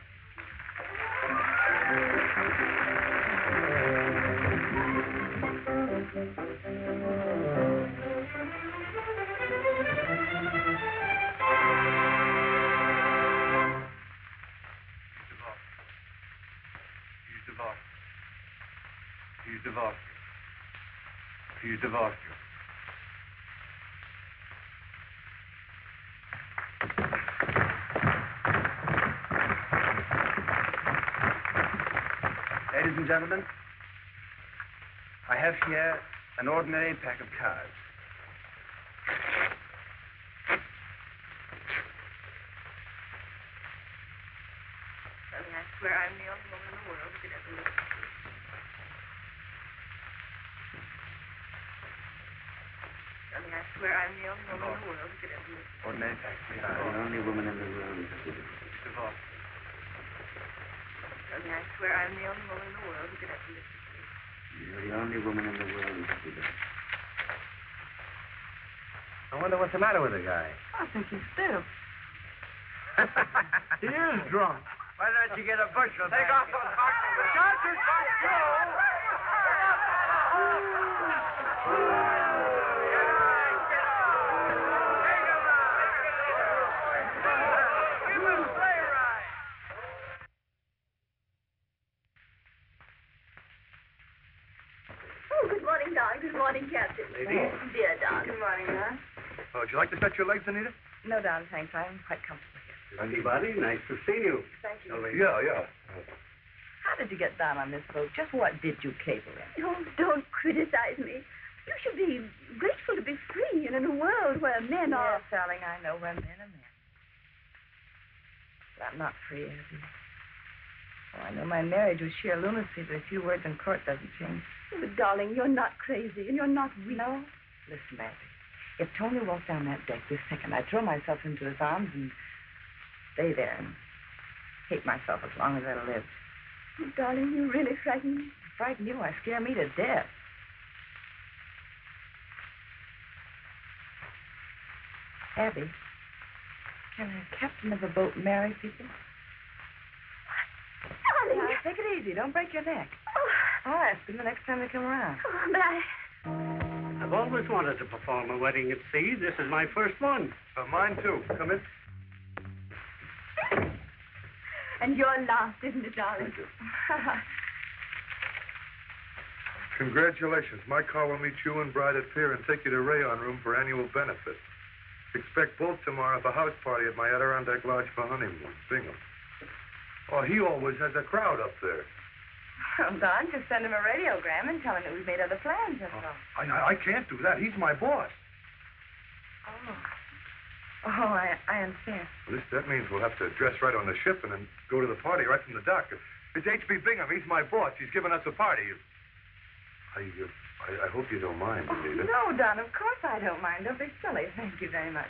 B: She's divorced. She's divorced you.
D: Ladies and gentlemen, I have here an ordinary pack of cards.
F: Sonny, I swear I'm the only woman in the world who could ever live with you. Sonny, I swear I'm the only woman in the world who could ever live with you.
D: Ordinary pack of cards. The only woman in the world who could live.
B: Divorced.
F: Sonny, I swear I'm the only woman in the world who could ever live with you.
D: You're the only woman in the world who could live. I wonder what's the matter with the guy.
A: I think he's still.
B: He is drunk. Why don't you get a bushel? Take off those boxes. The chances are
F: Oh, good morning, darling. Good morning, Captain.
B: Ladies.
F: Dear darling.
A: Good morning, Don.
B: Oh, would you like to stretch your legs, Anita?
A: No, darling, thanks. I'm quite comfortable here.
G: Anybody? Nice to see you.
A: Thank you.
B: Yeah.
A: How did you get down on this boat? Just what did you cable in?
F: Oh, don't criticize me. You should be grateful to be free and in a world where men are...
A: Yes, darling, I know where men are men. But I'm not free, Abby. Oh, I know my marriage was sheer lunacy, but a few words in court doesn't change.
F: But, darling, you're not crazy and you're not weak.
A: No? Listen, Abby. If Tony walked down that deck this second, I'd throw myself into his arms and stay there and hate myself as long as I lived.
F: Oh, darling, you really frighten me.
A: I frighten you. I scare me to death. Abby, can a captain of a boat marry people?
F: Darling.
A: Now, take it easy. Don't break your neck.
F: Oh,
A: I'll ask them the next time they come around.
F: but I...
H: I've always wanted to perform a wedding at sea. This is my first one.
B: Mine, too. Come in.
F: And your last, isn't it, darling?
B: Thank you. Congratulations. My car will meet you and bride at pier and take you to Rayon Room for annual benefit. Expect both tomorrow at the house party at my Adirondack Lodge for honeymoon. Bingham. Oh, he always has a crowd up there.
A: Well, Don, just send him a radiogram and tell him that we've made other plans, that's all.
B: I can't do that. He's my boss.
A: Oh, I understand.
B: Well, that means we'll have to dress right on the ship and then go to the party right from the dock. It's H.B. Bingham. He's my boss. He's giving us a party. I hope you don't mind, Anita.
A: No, Don, of course I don't mind. Don't be silly. Thank you very much.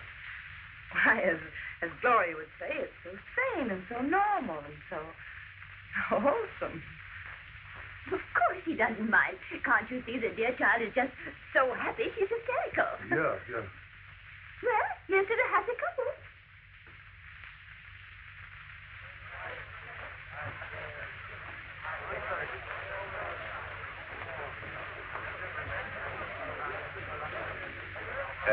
A: Why, as Gloria would say, it's so sane and so normal and so wholesome.
F: Of course he doesn't mind. Can't you see the dear child is just so happy she's hysterical?
B: Yeah.
F: Well, here's to the happy couple.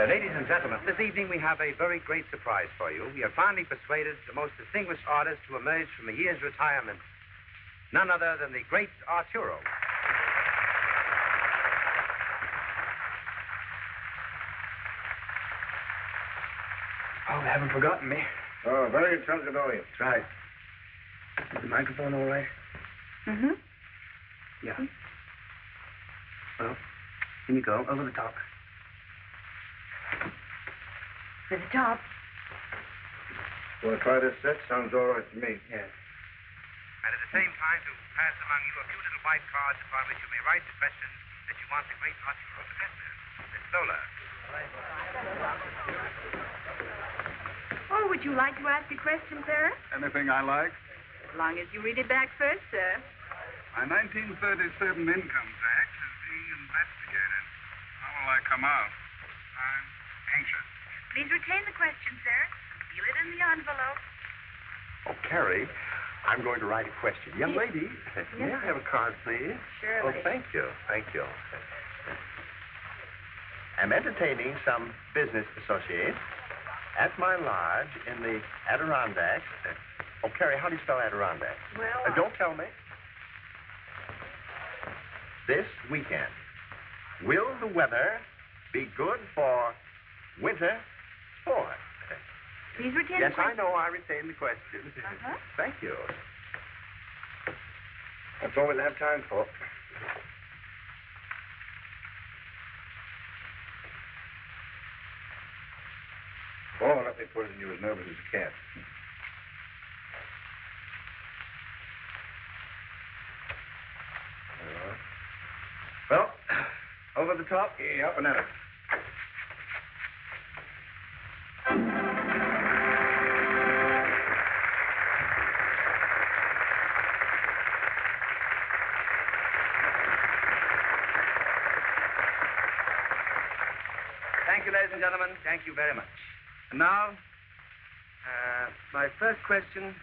D: Ladies and gentlemen, this evening we have a very great surprise for you. We have finally persuaded the most distinguished artist to emerge from a year's retirement. None other than the great Arturo. Oh, they haven't forgotten me.
E: Oh, very intelligent audience.
D: That's right. Is the microphone all right?
A: Mm-hmm.
D: Yeah. Well, here you go, over the top.
A: To the top.
E: Want to try this set? Sounds all right to me.
D: Yes. And at the same time, to pass among you a few little white cards upon which you may write the questions that you want the great Arturo Professor, Miss Lola.
F: Oh, would you like to ask a question, sir?
E: Anything I like?
F: As long as you read it back first, sir.
E: My 1937 income tax is being investigated. How will I come out? I'm anxious.
F: Please retain the question, sir. Seal it in the envelope.
G: Oh, Carrie, I'm going to write a question. Young lady, may I have a card, please?
F: Surely.
G: Oh, thank you. Thank you. I'm entertaining some business associates at my lodge in the Adirondacks. Oh, Carrie, how do you spell Adirondacks?
F: Well,
G: Don't tell me. This weekend, will the weather be good for winter sport?
F: please retain
G: Yes,
F: the question.
G: I know. I retain the question.
F: Uh-huh.
G: Thank you.
E: That's all we'll have time for. Oh, let me put it in you as nervous as a cat.
D: Well, over the top?
E: Yeah, up and at it.
D: Thank you, ladies and gentlemen. Thank you very much. And now, my first question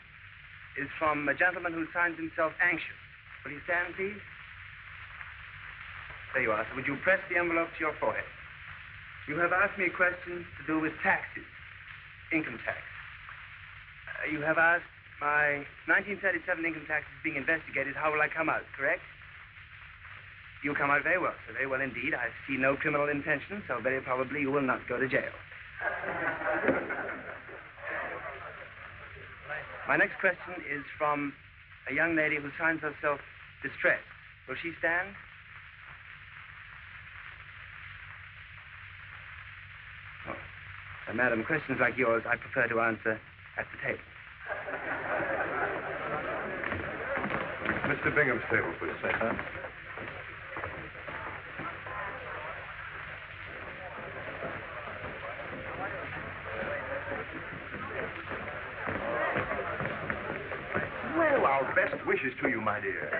D: is from a gentleman who signs himself anxious. Will you stand, please? There you are. So would you press the envelope to your forehead? You have asked me a question to do with taxes, income tax. You have asked my 1937 income tax is being investigated. How will I come out, correct? You'll come out very well, sir. Very well indeed. I see no criminal intention, so very probably you will not go to jail. My next question is from a young lady who signs herself distressed. Will she stand? Oh. Madam, questions like yours I prefer to answer at the table.
G: Mr. Bingham's table, please. Huh? Well, our best wishes to you, my dear.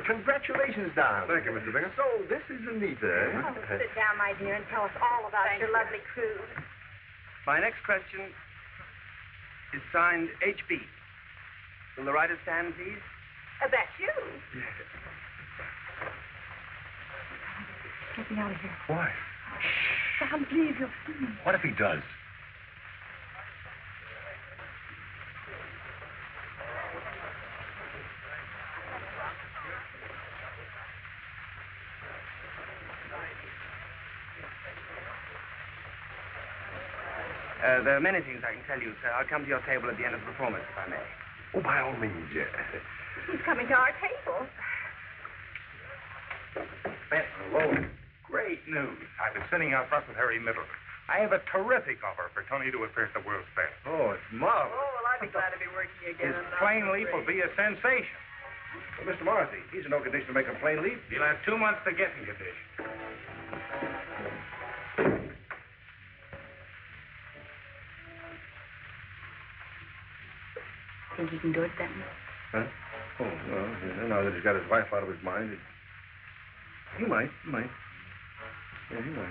G: Congratulations, Don.
E: Thank you, Mr. Bingham.
G: So, this is Anita.
F: Oh, sit down, my dear, and tell us all about your lovely cruise.
D: My next question is signed H.B. Will the writer stand, please?
F: That's you.
A: Get me out of here.
G: Why?
A: Sam, please, you'll see me.
G: What if he does?
D: There are many things I can tell you, sir. I'll come to your table at the end of the performance, if I may.
G: Oh, by all means, yes.
F: He's coming to our table.
B: Hello. Great news. I've been sitting out front with Harry Middleton. I have a terrific offer for Tony to appear at the World's Fair.
E: Oh, it's marvelous.
C: Oh, well, I'd be glad to be working again.
B: His plane leap will be a sensation.
E: Well, Mr. Marcy, he's in no condition to make a plane leap.
B: He'll have 2 months to get in condition.
A: Think he can do it then?
E: Huh? Oh, well, now that he's got his wife out of his mind, he might. Yeah, he might.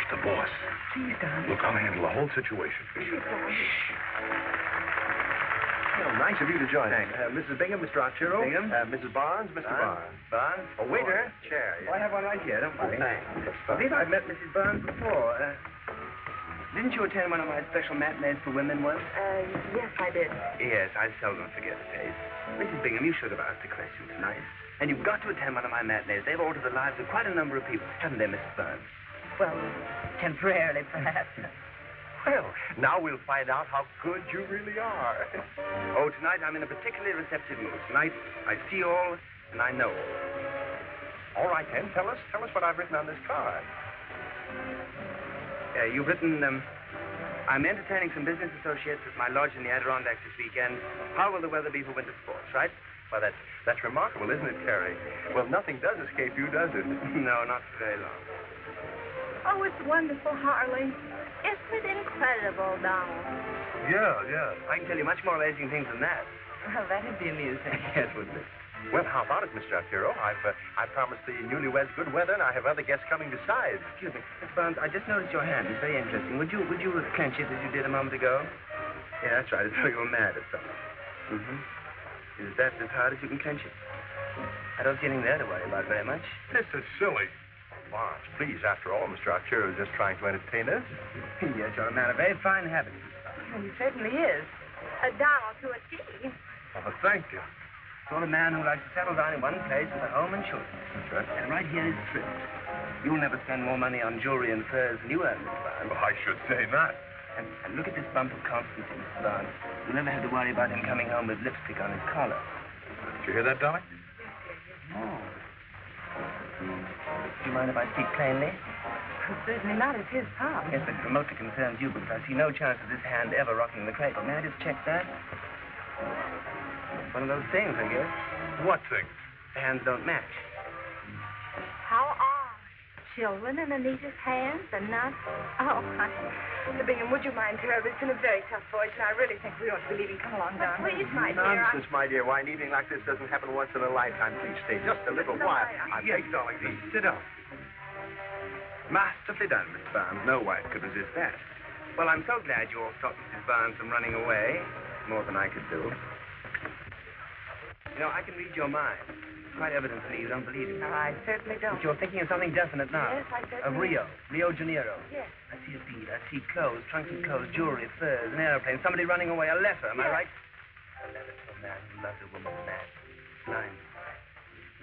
G: The boss.
A: Please, Don.
G: Look, I'll handle the whole situation.
A: Please, Don.
G: Well, nice of you to join us.
D: Mrs. Bingham, Mr. Arturo.
G: Bingham.
D: Mrs. Barnes, Mr. Barnes. Barnes.
G: Oh, waiter. Chair,
D: Oh, I have one right here, don't worry.
G: Thanks.
D: I believe I've met Mrs. Barnes before. Didn't you attend one of my special matinees for women once?
F: Yes, I did.
D: Yes, I seldom forget a face. Mrs. Bingham, you should have asked a question tonight. And you've got to attend one of my matinees. They've altered the lives of quite a number of people, haven't they, Mrs. Barnes?
F: Well, temporarily, perhaps.
G: Well, now we'll find out how good you really are.
D: Oh, tonight I'm in a particularly receptive mood. Tonight I see all and I know.
G: All right, then. Tell us what I've written on this card.
D: You've written, I'm entertaining some business associates at my lodge in the Adirondacks this weekend. How will the weather be for winter sports, right?
G: Well, that's remarkable, isn't it, Carrie? Well, nothing does escape you, does it?
D: No, not for very long.
F: Oh, it's wonderful, Harley. Isn't it incredible, Donald?
D: Yeah. I can tell you much more amazing things than that.
C: Well, that'd be amusing.
D: Yes, wouldn't it?
G: Well, how about it, Mr. Arturo? I promised the newlyweds good weather, and I have other guests coming besides.
D: Excuse me. Miss Barnes, I just noticed your hand. It's very interesting. Would you clench it as you did a moment ago? Yeah, that's right. As though you were mad at something. Mm-hmm. Is that as hard as you can clench it? I don't see anything there to worry about very much.
B: This is silly.
G: Barnes, please, after all, Mr. Arturo is just trying to entertain us.
D: Yes, you're a man of very fine habits, Miss Barnes.
C: Well, he certainly is.
F: Donald to a T.
B: Oh, thank you.
D: Sort of man who likes to settle down in one place with a home and children.
G: That's right.
D: And right here is thrift. You'll never spend more money on jewelry and furs than you earn, Miss Barnes.
B: Well, I should say not.
D: And look at this bump of Constance, Miss Barnes. You'll never have to worry about him coming home with lipstick on his collar.
B: Did you hear that, darling?
D: Oh. Do you mind if I speak plainly?
C: Well, certainly not. It's his palm.
D: Yes, but it remotely concerns you because I see no chance of this hand ever rocking the cradle. May I just check that? One of those things, I guess.
B: What thing?
D: The hands don't match.
F: How odd. Children in Anita's hands and not... Oh,
C: Mr. Bingham, would you mind, terribly? It's been a very tough voyage, and I really think we ought to be leaving. Come along, Don.
F: please, my dear.
G: Nonsense, my dear. Why, an evening like this doesn't happen once in a lifetime. Please stay just a little while.
B: Yes, darling.
G: Please.
D: Sit down. Masterfully done, Miss Barnes. No wife could resist that. Well, I'm so glad you all stopped Mrs. Barnes from running away. More than I could do. You know, I can read your mind. It's quite evident to me you don't believe it.
C: No, I certainly don't.
D: But you're thinking of something definite now.
C: Yes, I certainly
D: Of Rio. Rio de Janeiro.
C: Yes.
D: I see a deed. I see clothes, trunks of clothes, jewelry, furs, an airplane, somebody running away, a letter. Am I right? A letter to a man who loves a woman mad. Blind.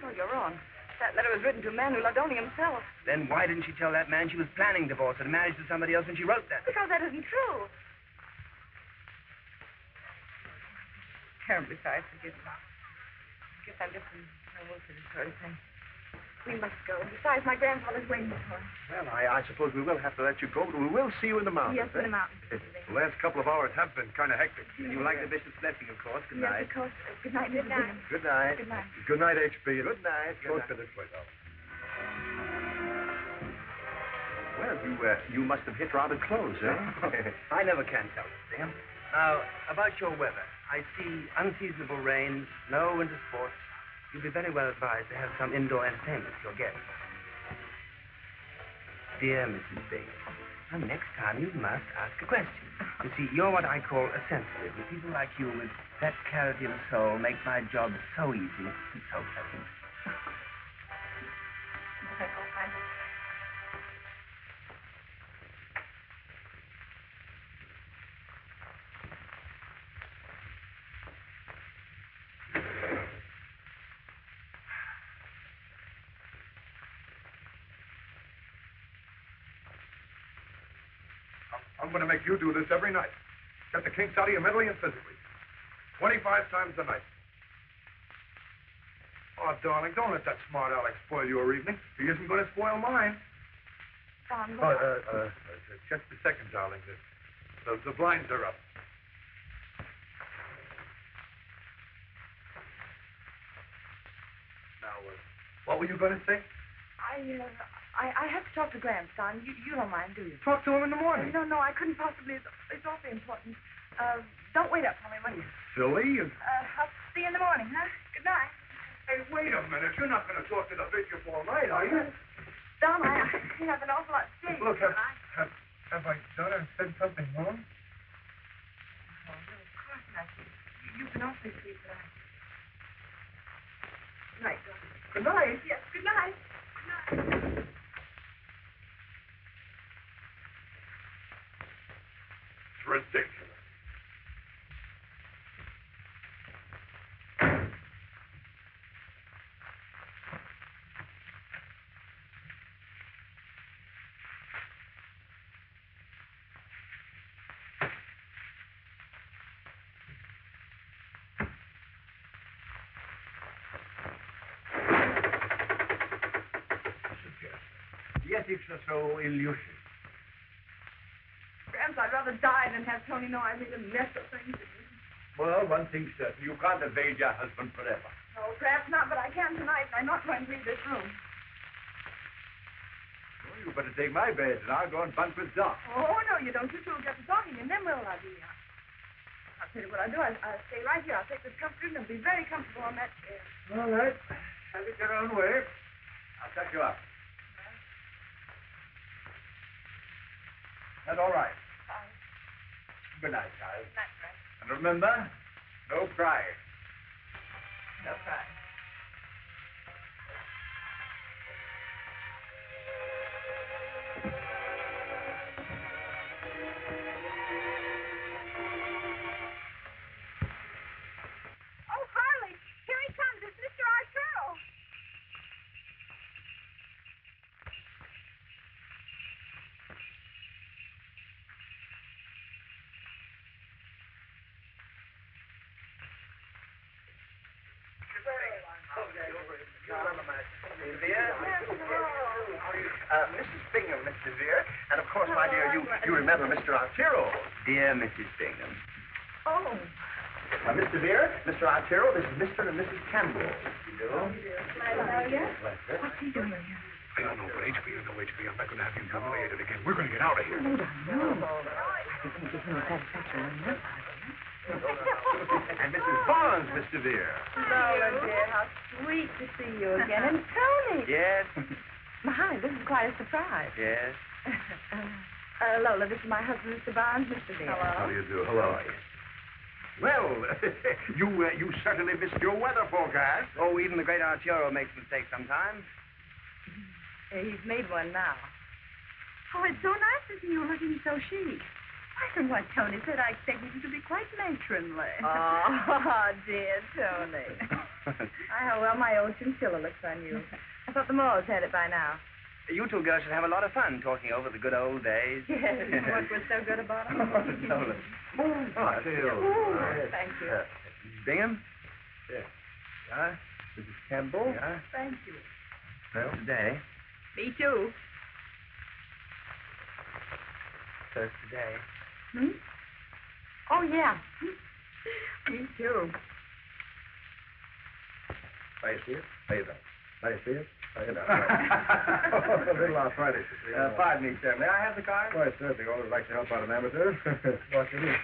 C: No, you're wrong. That letter was written to a man who loved only himself.
D: Then why didn't she tell that man she was planning divorce and marriage to somebody else when she wrote that?
C: Because that isn't true. Terribly sorry. Forgive me. I guess I'm just in no mood for this sort of thing. We must go. Besides, my grandfather's waiting for us.
B: Well, I suppose we will have to let you go, but we will see you in the mountains.
C: Yes, in the mountains.
B: The last couple of hours have been kind of hectic.
D: And you like the bishop's blessing, of course. Good
C: Yes,
D: night.
C: of course. Good night, Mr. Bingham.
B: Good night.
C: Good night.
B: Good night, H.B.
D: Good night.
B: Go
D: Good
B: to
D: night.
B: this way, darling. Well, you must have hit rather close, eh?
D: I never can tell, Sam. Now, about your weather. I see unseasonable rains, no winter sports. You'd be very well advised to have some indoor entertainment for your guests. Dear Mrs. Bing, and next time you must ask a question. You see, you're what I call a sensitive. And people like you with that clarity of soul make my job so easy and so pleasant.
B: I'm going to make you do this every night. Get the kinks out of you mentally and physically. 25 times a night. Oh, darling, don't let that smart Alex spoil your evening. He isn't going to spoil mine.
C: Don,
B: Just a second, darling. The blinds are up. Now, what were you going to say?
C: I have to talk to Gramps, Don. You don't mind, do you?
B: Talk to him in the morning.
C: No, I couldn't possibly. It's awfully important. Don't wait up for me, will you?
B: Silly.
C: I'll see you in the morning, huh? Good night.
B: Hey, wait a minute. You're not going to talk to the bishop all night, are you?
C: Don, I have an awful lot to say.
B: Look, have I done or said something wrong?
C: Oh, no, of course not. You've been awfully sweet, but Good night, Don.
B: Good night.
C: Yes, good night. Good night.
B: It's ridiculous.
E: Yes, it's so illusion.
C: Sometimes I'd rather die than have Tony know I made a mess of things.
B: Well, one thing's certain. You can't evade your husband forever.
C: No, perhaps not, but I can tonight, and I'm not going to leave this room.
B: Well, you better take my bed, and I'll go and bunk with Doc.
C: Oh, no, you don't. You two will get to talking, and then I'll be here. I'll tell you what I'll do. I'll stay right here. I'll take this comforter, and I'll be very comfortable on that chair.
B: All right. Have it your own way. I'll tuck you up. That's all right. Good night, child.
C: Good night, Frank.
B: And remember, no crying.
C: No crying.
F: Oh, Harley, here he comes. It's Mr. Arturo.
G: Mrs. Bingham, Miss DeVere, and of course, my dear, you remember Mr. Arturo.
D: Dear Mrs. Bingham.
C: Oh.
G: Miss DeVere, Mr. Arturo, this is Mr. and Mrs. Campbell. You do?
C: What's he doing here?
E: I don't know, but HB, I'm not going to have him humiliated again. We're going to get out of here.
C: No. I didn't give him a satisfaction on that part.
G: And Mrs. Barnes, Miss DeVere.
A: Lola, dear, how sweet to see you again. And Tony.
D: Yes.
A: My, this is quite a surprise.
D: Yes.
A: Lola, this is my husband, Mr. Barnes, Mr. Deere.
E: How do you do? Hello. Well, you certainly missed your weather forecast.
D: Oh, even the great Arturo makes mistakes sometimes.
A: He's made one now. Oh, it's so nice to see you looking so chic. I from what Tony said, I expected you to be quite matronly. Oh, dear Tony. How well my old chinchilla looks on you. I thought the Moors had it by now.
D: You two girls should have a lot of fun talking over the good old days.
A: Yes, what was so good about them? Thank you.
D: Mrs. Bingham?
E: Yes.
D: Yeah?
E: Mrs. Campbell?
D: Yeah?
A: Thank you.
E: Well,
D: Today.
A: Me too.
D: First today.
A: Hmm? Oh, yeah. Me too.
E: nice to you. How you doing? Nice to you. How you doing? A little arthritis.
G: Pardon me, sir. May I have the card?
E: Why, certainly. Always like to help out an amateur. What it is?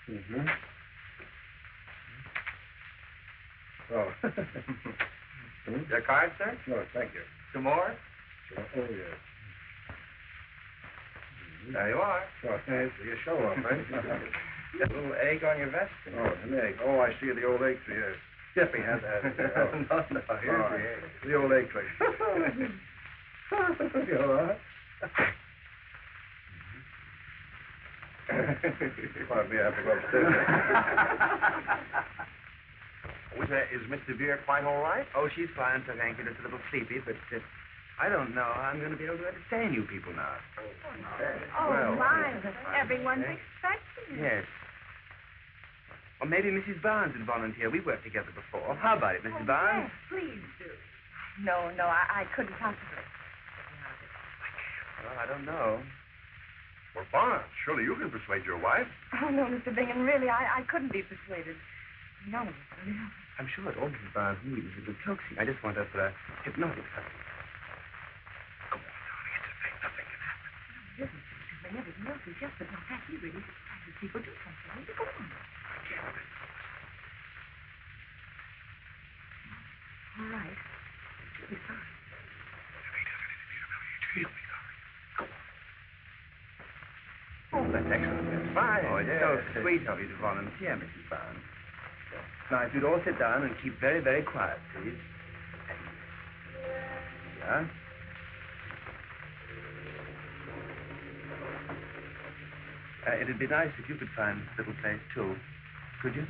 E: Mm-hmm. Oh.
G: Your card, sir?
E: No, thank you.
G: Some more?
E: Oh, yes.
G: There you are.
E: Oh, thanks. You show off, eh?
G: A little egg on your vest.
E: Oh, an egg. Oh, I see the old egg tree. Yes. Stepping had that.
G: No, here's the egg.
E: The old egg tree. You all right? Pardon me, I have to go upstairs.
G: Is Miss DeVere quite all right?
D: Oh, she's fine, so thank you. Just a little sleepy, but I don't know how I'm going to be able to entertain you people now.
A: Oh,
D: Well,
A: my. Everyone's expecting you.
D: Yes. Or maybe Mrs. Barnes would volunteer. We worked together before. How about it, Mrs. Barnes?
A: Yes, please do. No, I couldn't possibly.
D: Well, I don't know.
E: Well, Barnes, surely you can persuade your wife.
A: Oh, no, Mr. Bingham, really, I couldn't be persuaded. None of us can help it.
D: I'm sure that all Mrs. Barnes needs is a good coaxing. I just want her for a hypnotic something.
E: Come on, darling. It's a thing. Nothing can happen.
A: Business is when everything else is just, but not that he really surprises people do something. Won't you go on? All right. We're sorry.
G: Oh, that's excellent. That's fine.
D: Oh, it's so sweet of you to volunteer, Mrs. Barnes. Now, if you'd all sit down and keep very, very quiet, please. Yeah? It'd be nice if you could find a little place, too. Could you?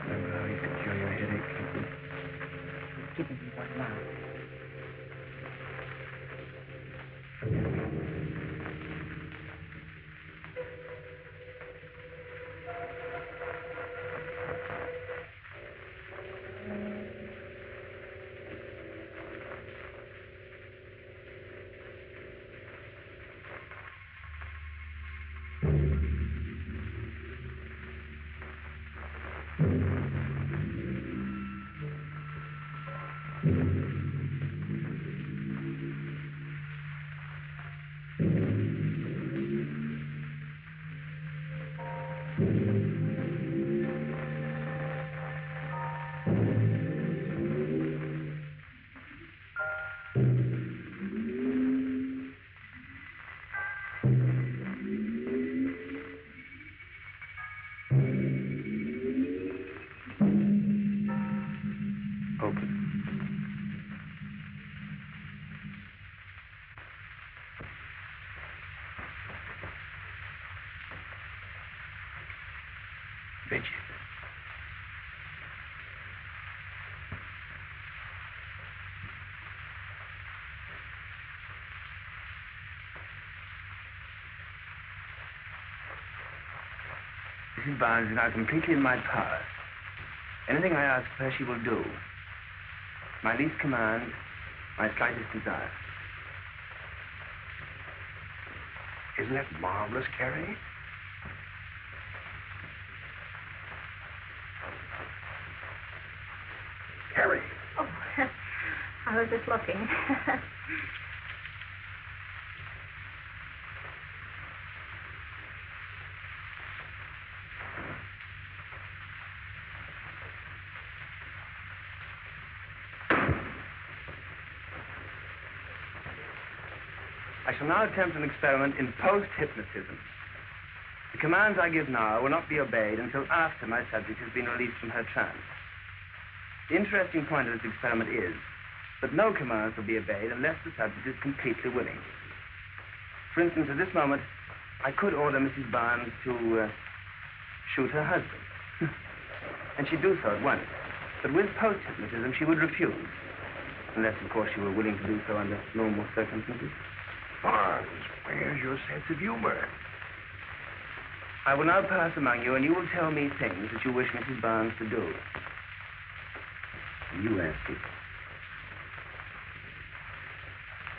D: Remember how you could cure your headache, Kitty?
A: Give me one now.
D: Bridget. Mrs. Barnes is now completely in my power. Anything I ask her, she will do. My least command, my slightest desire.
E: Isn't that marvelous, Carrie? Carrie.
F: Oh, I was just looking.
D: I shall now attempt an experiment in post-hypnotism. The commands I give now will not be obeyed until after my subject has been released from her trance. The interesting point of this experiment is that no commands will be obeyed unless the subject is completely willing. For instance, at this moment, I could order Mrs. Barnes to shoot her husband. And she'd do so at once. But with post-hypnotism, she would refuse. Unless, of course, she were willing to do so under normal circumstances.
E: Barnes, where's your sense of humor?
D: I will now pass among you, and you will tell me things that you wish Mrs. Barnes to do. You ask it.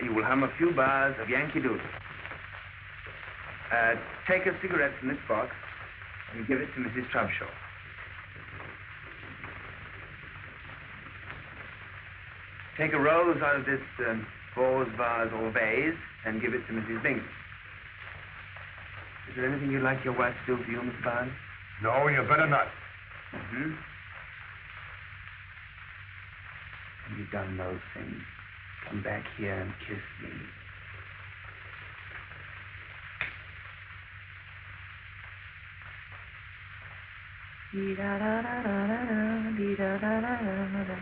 D: You will hum a few bars of Yankee Doodle. Take a cigarette from this box and give it to Mrs. Trubshaw. Take a rose out of this vase, vase, or vase and give it to Mrs. Bingham. Is there anything you'd like your wife to do for you, Miss Barnes?
E: No, you better not.
D: Mm-hmm. Have you done those things? Come back here and kiss me. Dee-da-da-da-da-da, dee-da-da-da-da-da.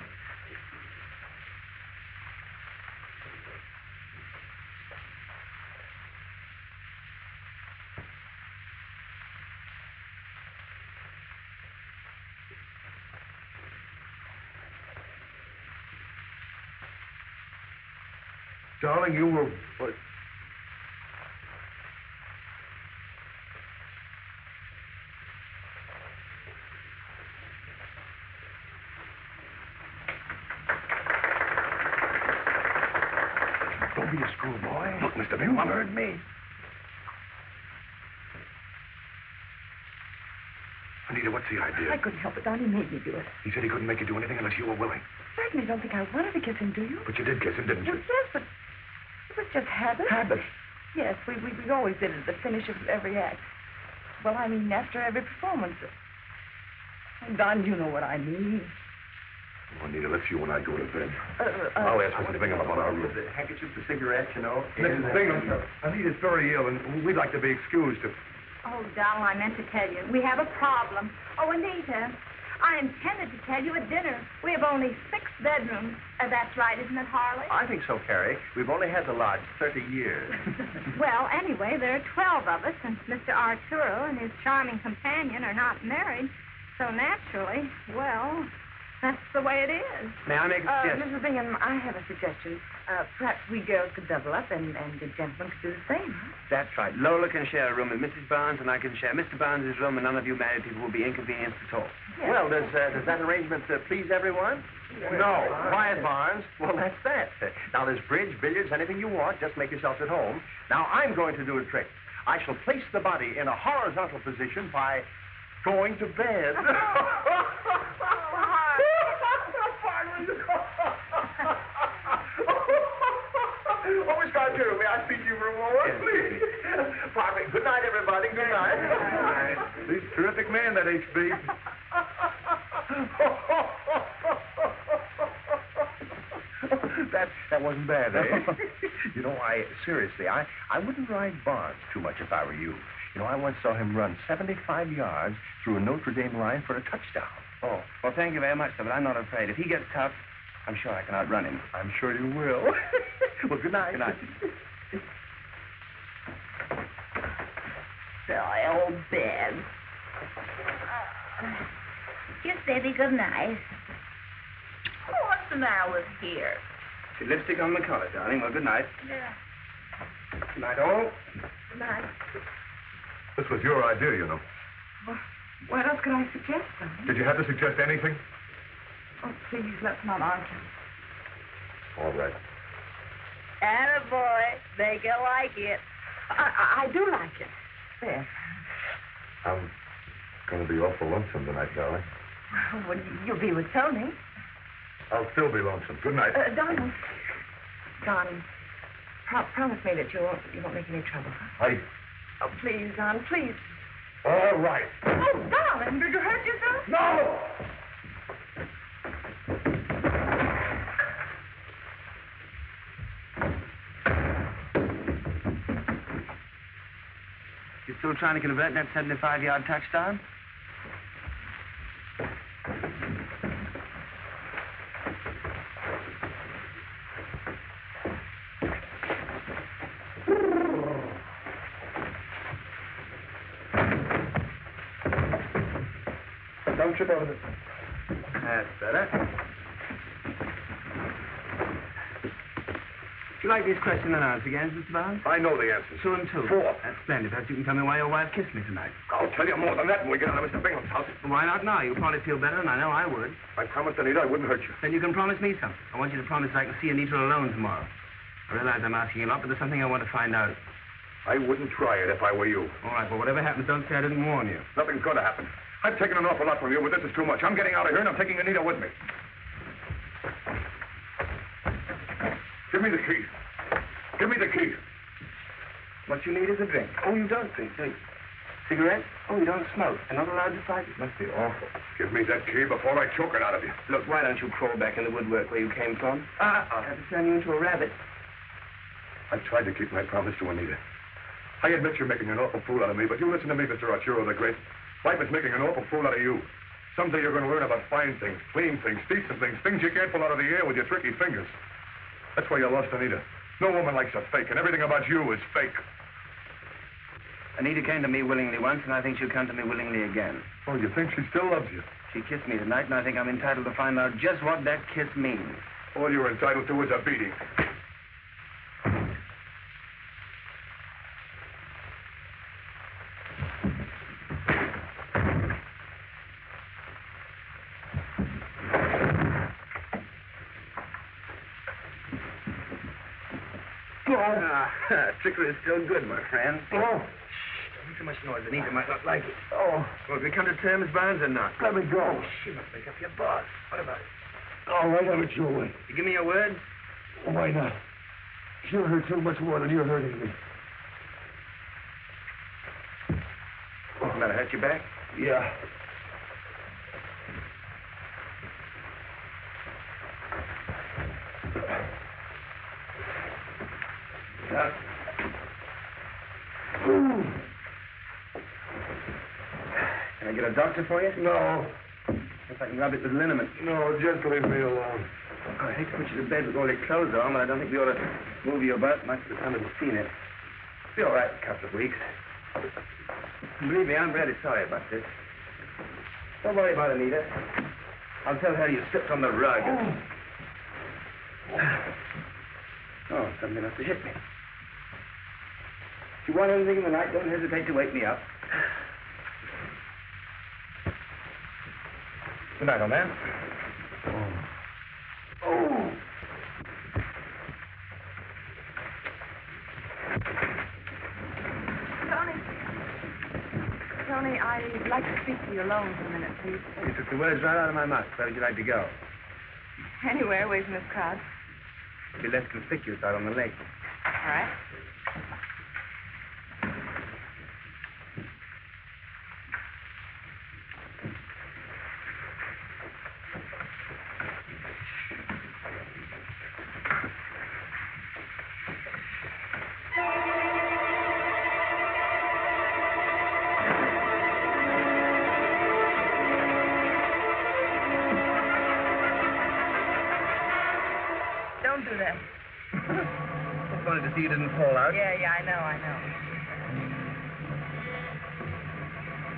E: Darling, you will... What? Don't be a schoolboy. Look, Mr. Bingham, you heard me. Anita, what's the idea?
A: I couldn't help it. Donnie made me do it.
E: He said he couldn't make you do anything unless you were willing.
A: Certainly don't think I wanted to kiss him, do you?
E: But you did kiss him, didn't
A: Well,
E: you?
A: yes, but it was just habit.
E: Habit.
A: Yes, we always did it at the finish of every act. Well, I mean, after every performance. Don, you know what I mean.
E: Oh, Anita, let's you and I go to bed.
A: I'll
E: ask Mrs. Bingham about our room.
G: The handkerchief for cigarettes, you know.
E: Mrs. Bingham, Anita's very ill, and we'd like to be excused.
F: Oh, Donald, I meant to tell you. We have a problem. Oh, Anita, I intended to tell you at dinner. We have only 6 bedrooms. That's right, isn't it, Harley?
G: I think so, Carrie. We've only had the lodge 30 years.
F: Well, anyway, there are 12 of us, and Mr. Arturo and his charming companion are not married. So naturally, well, that's the way it is.
D: May I make a suggestion?
A: Mrs. Bingham, I have a suggestion. Perhaps we girls could double up and the gentlemen could do the same, huh?
D: That's right. Lola can share a room with Mrs. Barnes, and I can share Mr. Barnes' room, and none of you married people will be inconvenienced at all.
A: Yes.
G: Well, does that arrangement please everyone? No. Quiet, Barnes. Well, that's that. Now, there's bridge, billiards, anything you want. Just make yourselves at home. Now, I'm going to do a trick. I shall place the body in a horizontal position by going to bed. Oh, Miss Arturo, may I speak to you for a moment, please? Pardon me. Good night, everybody. Good night.
E: He's a terrific man, that H.B.
G: That wasn't bad, eh? You know, seriously, I wouldn't ride Barnes too much if I were you. You know, I once saw him run 75 yards through a Notre Dame line for a touchdown.
D: Oh, well, thank you very much, sir, but I'm not afraid. If he gets tough, I'm sure I can outrun him.
G: I'm sure you will. Well, good night.
D: Good night.
F: Silly old bed.
I: Kiss Baby good night. Oh, what's the matter with here?
D: Your lipstick on the collar, darling. Well, good night.
I: Yeah.
D: Good night, all.
I: Good night.
J: This was your idea, you know.
A: Well, what else could I suggest, son?
J: Did you have to suggest anything?
A: Oh, please, let's not argue.
J: All right.
I: Attaboy. Make it like it.
A: I do like it. There.
J: I'm going to be awful lonesome tonight, darling.
A: Well, you'll be with Tony.
J: I'll still be lonesome. Good night.
A: Darling. Don, promise me that you won't make any trouble, huh? Oh, please, Don, please.
J: All right.
A: Oh, darling, did you hurt yourself?
J: No!
D: You still trying to convert that 75-yard touchdown?
J: Don't trip over this.
D: That's better. You like these question and answer games, Mr. Barnes?
J: I know the answers.
D: 2 and 2.
J: 4.
D: That's splendid. Perhaps you can tell me why your wife kissed me tonight.
J: I'll tell you more than that when we get out of Mr. Bingham's house.
D: Well, why not now? You'll probably feel better, and I know I would.
J: I promised Anita I wouldn't hurt you.
D: Then you can promise me something. I want you to promise I can see Anita alone tomorrow. I realize I'm asking a lot, but there's something I want to find out.
J: I wouldn't try it if I were you.
D: All right, but whatever happens, don't say I didn't warn you.
J: Nothing's going to happen. I've taken an awful lot from you, but this is too much. I'm getting out of here, and I'm taking Anita with me. Give me the key. Give me the key.
D: What you need is a drink. Oh, you don't drink, do you? Cigarette? Oh, you don't smoke. You're not allowed to fight. It must be awful.
J: Give me that key before I choke it out of you.
D: Look, why don't you crawl back in the woodwork where you came from? I'll have to turn you into a rabbit.
J: I tried to keep my promise to Anita. I admit you're making an awful fool out of me, but you listen to me, Mr. Arturo the Great. Life is making an awful fool out of you. Someday you're going to learn about fine things, clean things, decent things, things you can't pull out of the air with your tricky fingers. That's why you lost Anita. No woman likes a fake, and everything about you is fake.
D: Anita came to me willingly once, and I think she'll come to me willingly again.
J: Oh, you think she still loves you?
D: She kissed me tonight, and I think I'm entitled to find out just what that kiss means.
J: All you're entitled to is a beating.
D: Trickery is still good, my friend.
J: Oh.
D: Don't make too much noise. Anita might not like it.
J: Oh.
D: Well, have we come to terms, Barnes, or not?
J: Let me go.
D: She must make up your boss. What about it?
J: All right, I'll let you away.
D: You give me your word?
J: Why not? She'll hurt so much more than you're hurting me.
D: What's the matter? Hurt your back?
J: Yeah.
D: Can I get a doctor for you?
J: No.
D: If I can rub it with liniment.
J: No, just leave me alone.
D: Oh, I hate to put you to bed with all your clothes on, but I don't think we ought to move you about much for the time of the scene. It'll be all right in a couple of weeks. Believe me, I'm really sorry about this. Don't worry about Anita. I'll tell her you slipped on the rug. Oh, something must have hit me. If you want anything in the night, don't hesitate to wake me up. Good night, old man.
J: Oh.
A: Tony, I'd like to speak to you alone for a minute, please.
D: You took the words right out of my mouth. Where would you like to go?
A: Anywhere away from this crowd.
D: It'll be less conspicuous out on the lake.
A: All right. Don't do that.
D: Just wanted to see you didn't fall out.
A: Yeah, I know.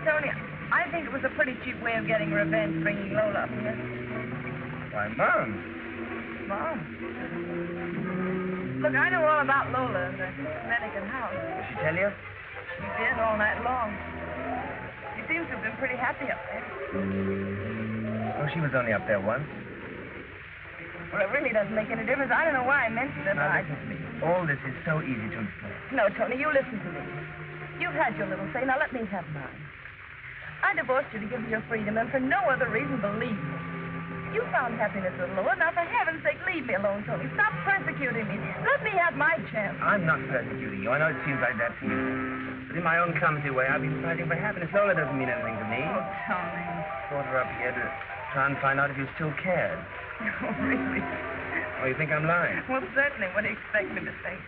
A: Tony, I think it was a pretty cheap way of getting revenge, bringing Lola up here.
D: Why, Mom.
A: Mom. Look, I know all about Lola and the Connecticut house.
D: Did she tell you?
A: She did all night long. She seems to have been pretty happy up there.
D: Oh, she was only up there once.
A: Well, it really doesn't make any difference. I don't know why I mentioned it,
D: Now,
A: but
D: listen to me. All this is so easy to explain.
A: No, Tony, you listen to me. You've had your little say. Now let me have mine. I divorced you to give you your freedom, and for no other reason, believe me. You found happiness with Lola. Now, for heaven's sake, leave me alone, Tony. Stop persecuting me. Let me have my chance.
D: I'm not persecuting you. I know it seems like that to you. But in my own clumsy way, I've been fighting for happiness. Lola doesn't mean anything to me.
A: Oh, Tony.
D: Brought her up here to try and find out if you still cared.
A: Oh, really?
D: Oh, you think I'm lying?
A: Well, certainly. What do you expect me to think?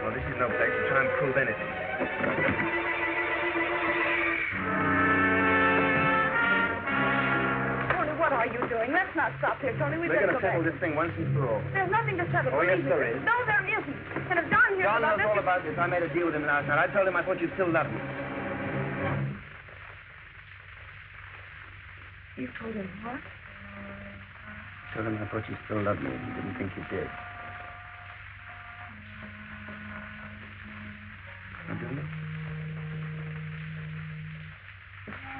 D: Well, this is no place to try and prove anything.
A: Tony, what are you doing? Let's not stop here, Tony.
D: We're going to settle this thing once and for all.
A: There's nothing to settle.
D: Oh, yes,
A: believe me.
D: there is.
A: No, there isn't. And if Don hears
D: John
A: about
D: knows
A: this...
D: all about this. I made a deal with him last night. I told him I thought you still loved me.
A: You told him what?
D: I told him I thought you still loved me. He didn't think you did. Now, do you?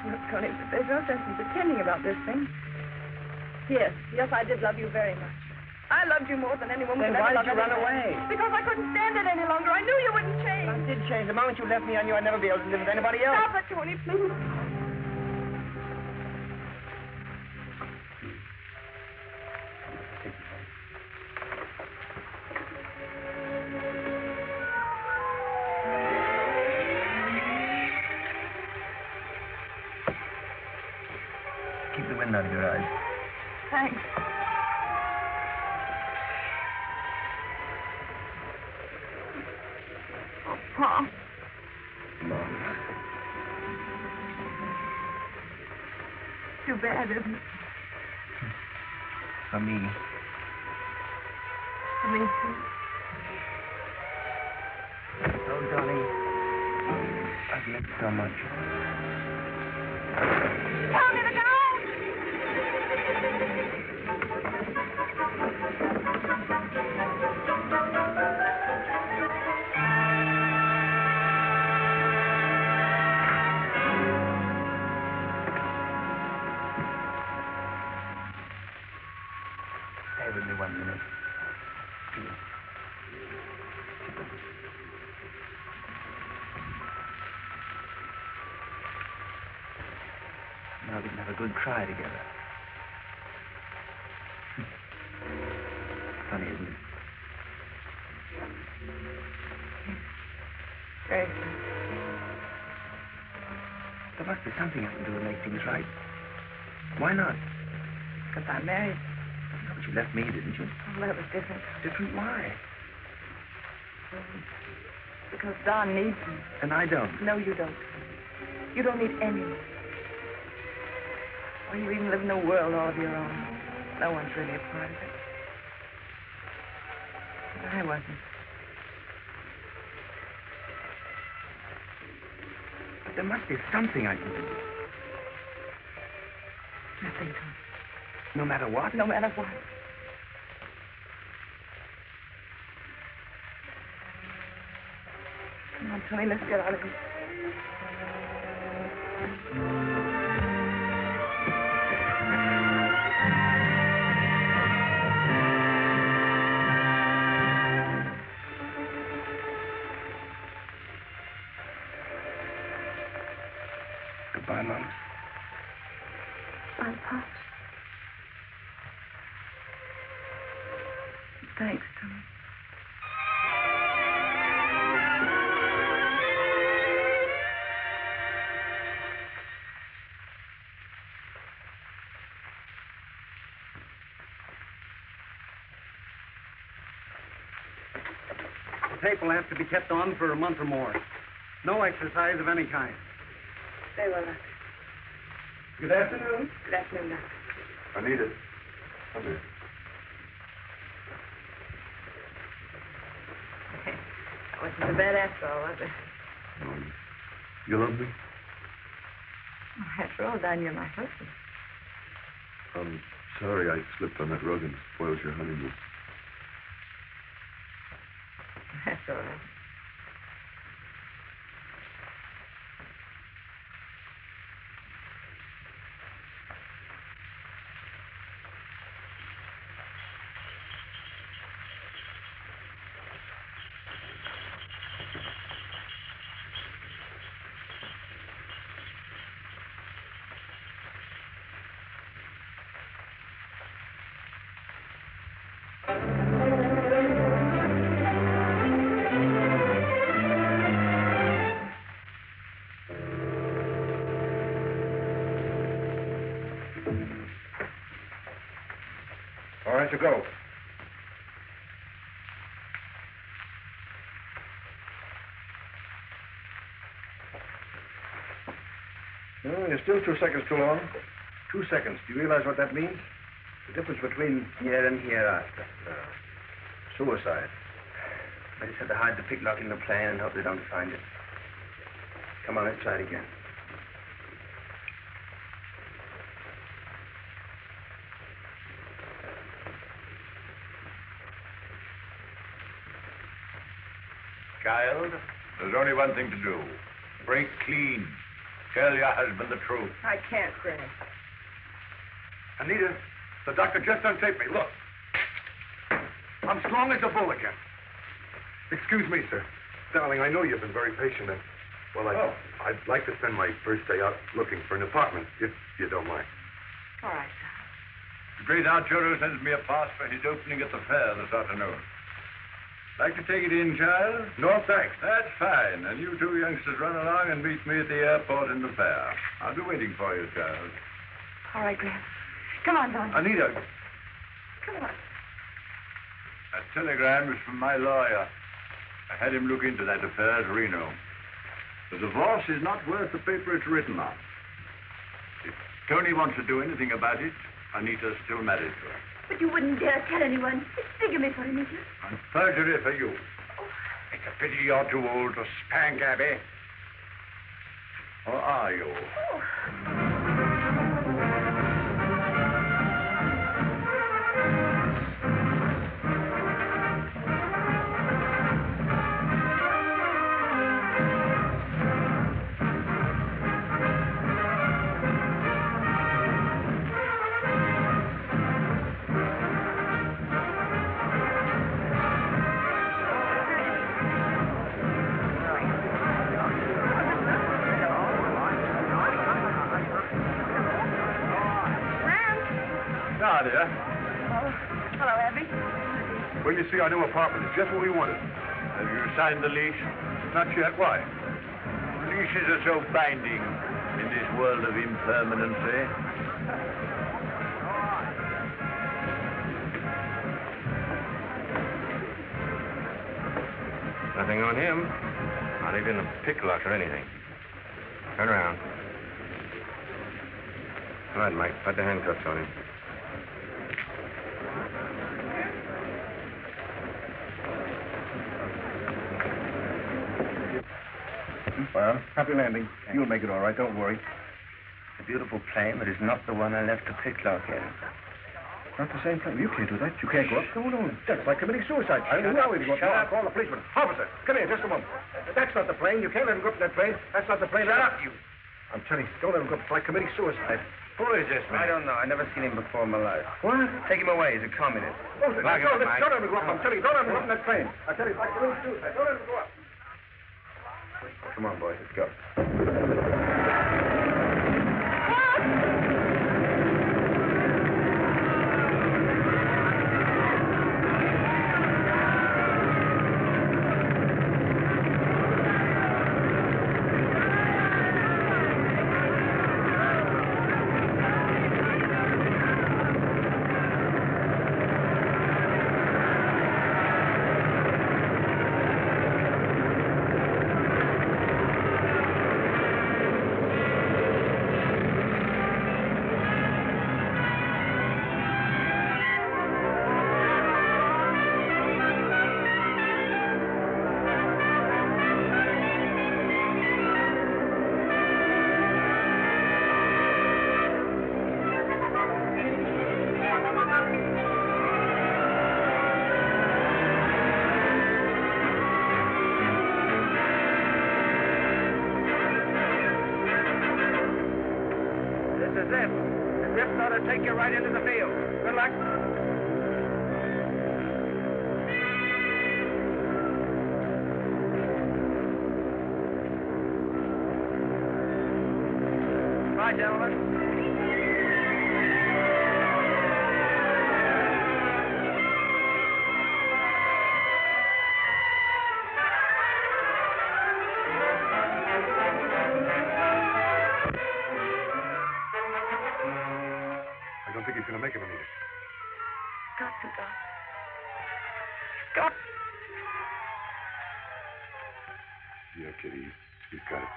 A: Look, Tony, there's no sense in pretending about this thing. Yes, I did love you very much. I loved you more than any woman
D: Then
A: could
D: why
A: ever
D: did you
A: love
D: run
A: anyone.
D: away?
A: Because I couldn't stand it any longer. I knew you wouldn't change.
D: I did change. The moment you left me, I knew I'd never be able to live with anybody else.
A: Stop it, Tony, please.
D: Keep the wind out of your eyes.
A: Thanks. Oh, Pa.
D: Mom.
A: Too bad, isn't it?
D: For me.
A: For me, too.
D: Oh, darling. I've missed so much.
A: Tony, the guy!
D: Stay with me 1 minute. Please. Now we can have a good cry together. Funny, isn't it?
A: Very
D: There must be something I can do to make things right. Why not?
A: Because I'm married.
D: No, but you left me, didn't you?
A: Oh, that was different.
D: Different? Why?
A: Because Don needs me.
D: And I don't.
A: No, you don't. You don't need anyone. Or you even live in a world all of your own. No one's really a part of it. But I wasn't.
D: But there must be something I can do.
A: Nothing, Tom.
D: No matter what?
A: No matter what. Come on, Tony, let's get out of here.
D: Goodbye, Mom.
A: Bye, Pops. Thanks, Tony.
H: The tape will have to be kept on for a month or more. No exercise of any kind.
A: Very well, Doctor.
H: Good afternoon.
A: Good afternoon, Doctor.
J: I need it. Come here.
A: Wasn't so bad after all, was it?
J: You love me?
F: After all, Don, you're my husband.
J: I'm sorry I slipped on that rug and spoiled your honeymoon.
F: That's all right.
E: All right, to go. No, you're still 2 seconds too long. 2 seconds. Do you realize what that means? The difference between
D: Here and hereafter.
E: suicide.
D: I just had to hide the picklock in the plane and hope they don't find it. Come on, let's try it again.
B: Child, there's only one thing to do. Break clean. Tell your husband the truth.
C: I can't, Greg.
J: Anita, the doctor just untaped me. Look. I'm strong as a bull again. Excuse me, sir. Darling, I know you've been very patient and, well, I'd like to spend my first day out looking for an apartment, if you don't mind.
F: All right.
B: The great Arturo sends me a pass for his opening at the fair this afternoon. Like to take it in, child?
J: No, thanks.
B: That's fine. And you two youngsters run along and meet me at the airport in the fair. I'll be waiting for you, child.
F: All right, Greg. Come on, Don.
J: Anita,
F: Come on.
B: That telegram is from my lawyer. I had him look into that affair at Reno. The divorce is not worth the paper it's written on. If Tony wants to do anything about it, Anita's still married to him.
I: But you wouldn't dare tell anyone. It's bigamy for Anita.
B: And perjury for you.
J: it's a pity you're too old to spank, Abby.
B: Or are you?
J: Dear.
I: Oh, hello, Abby.
J: Well, you see, our new apartment is just what we wanted.
B: Have you signed the lease?
J: Not yet. Why?
B: Leases are so binding in this world of impermanency.
G: Nothing on him. Not even a picklock or anything. Turn around. All right, Mike. Put the handcuffs on him.
E: Well, happy landing. You'll make it all right. Don't worry.
D: It's a beautiful plane, but it's not the one I left the picklock in.
E: Not the same plane. You can't do that. You can't go up. No. That's like committing suicide. Who are we to go up?
D: Shut up.
E: Call the policeman. Officer, come here just a moment. That's not the plane. You can't let him go up in that plane. That's not the plane.
D: Shut up, you.
E: I'm telling you, don't let him go up. It's like committing suicide.
D: Who is this man? I don't know. I've never seen him before in my life.
E: What?
D: Take him away. He's a communist.
E: Oh,
D: Lock him up, Mike.
E: don't let him go up. I'm telling you, don't let him go up in that plane. I tell you, it's like committing suicide. Don't let him go up. Come on, boys. Let's go.
D: this. The drift ought to take you right into the field. Good luck. Bye, gentlemen.
J: I don't think he's going to make it, Anita.
A: Got to, Doc.
J: Got. Yeah, Kitty, he's got it.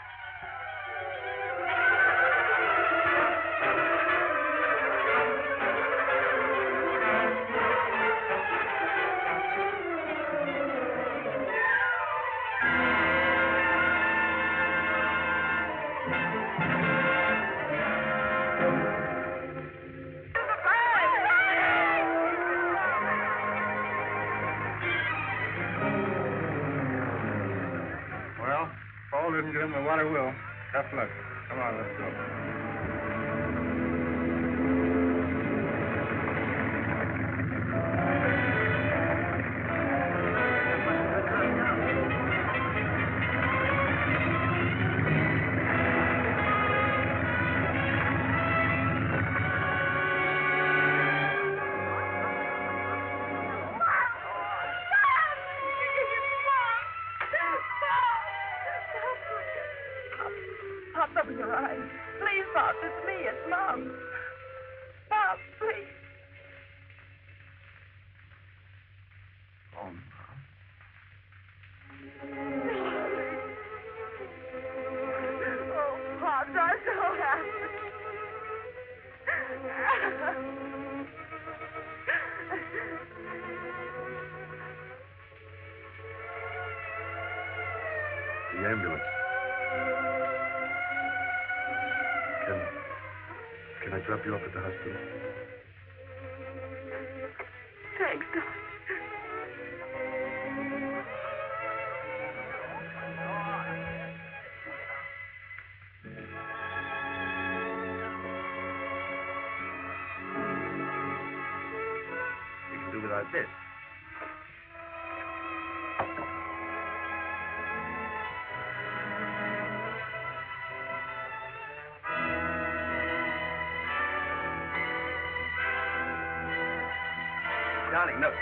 B: Well, Paul didn't get him, the water will. Tough luck. Come on, let's go.
A: Pop, open your eyes. Please, Pop, it's me. It's Mom. Pop, please.
D: Oh, Mom.
A: Oh, Pop, I'm so happy.
J: The ambulance. Can I drop you off at the hospital?
A: Thanks, Doc.
D: We can do without this. Darling, look.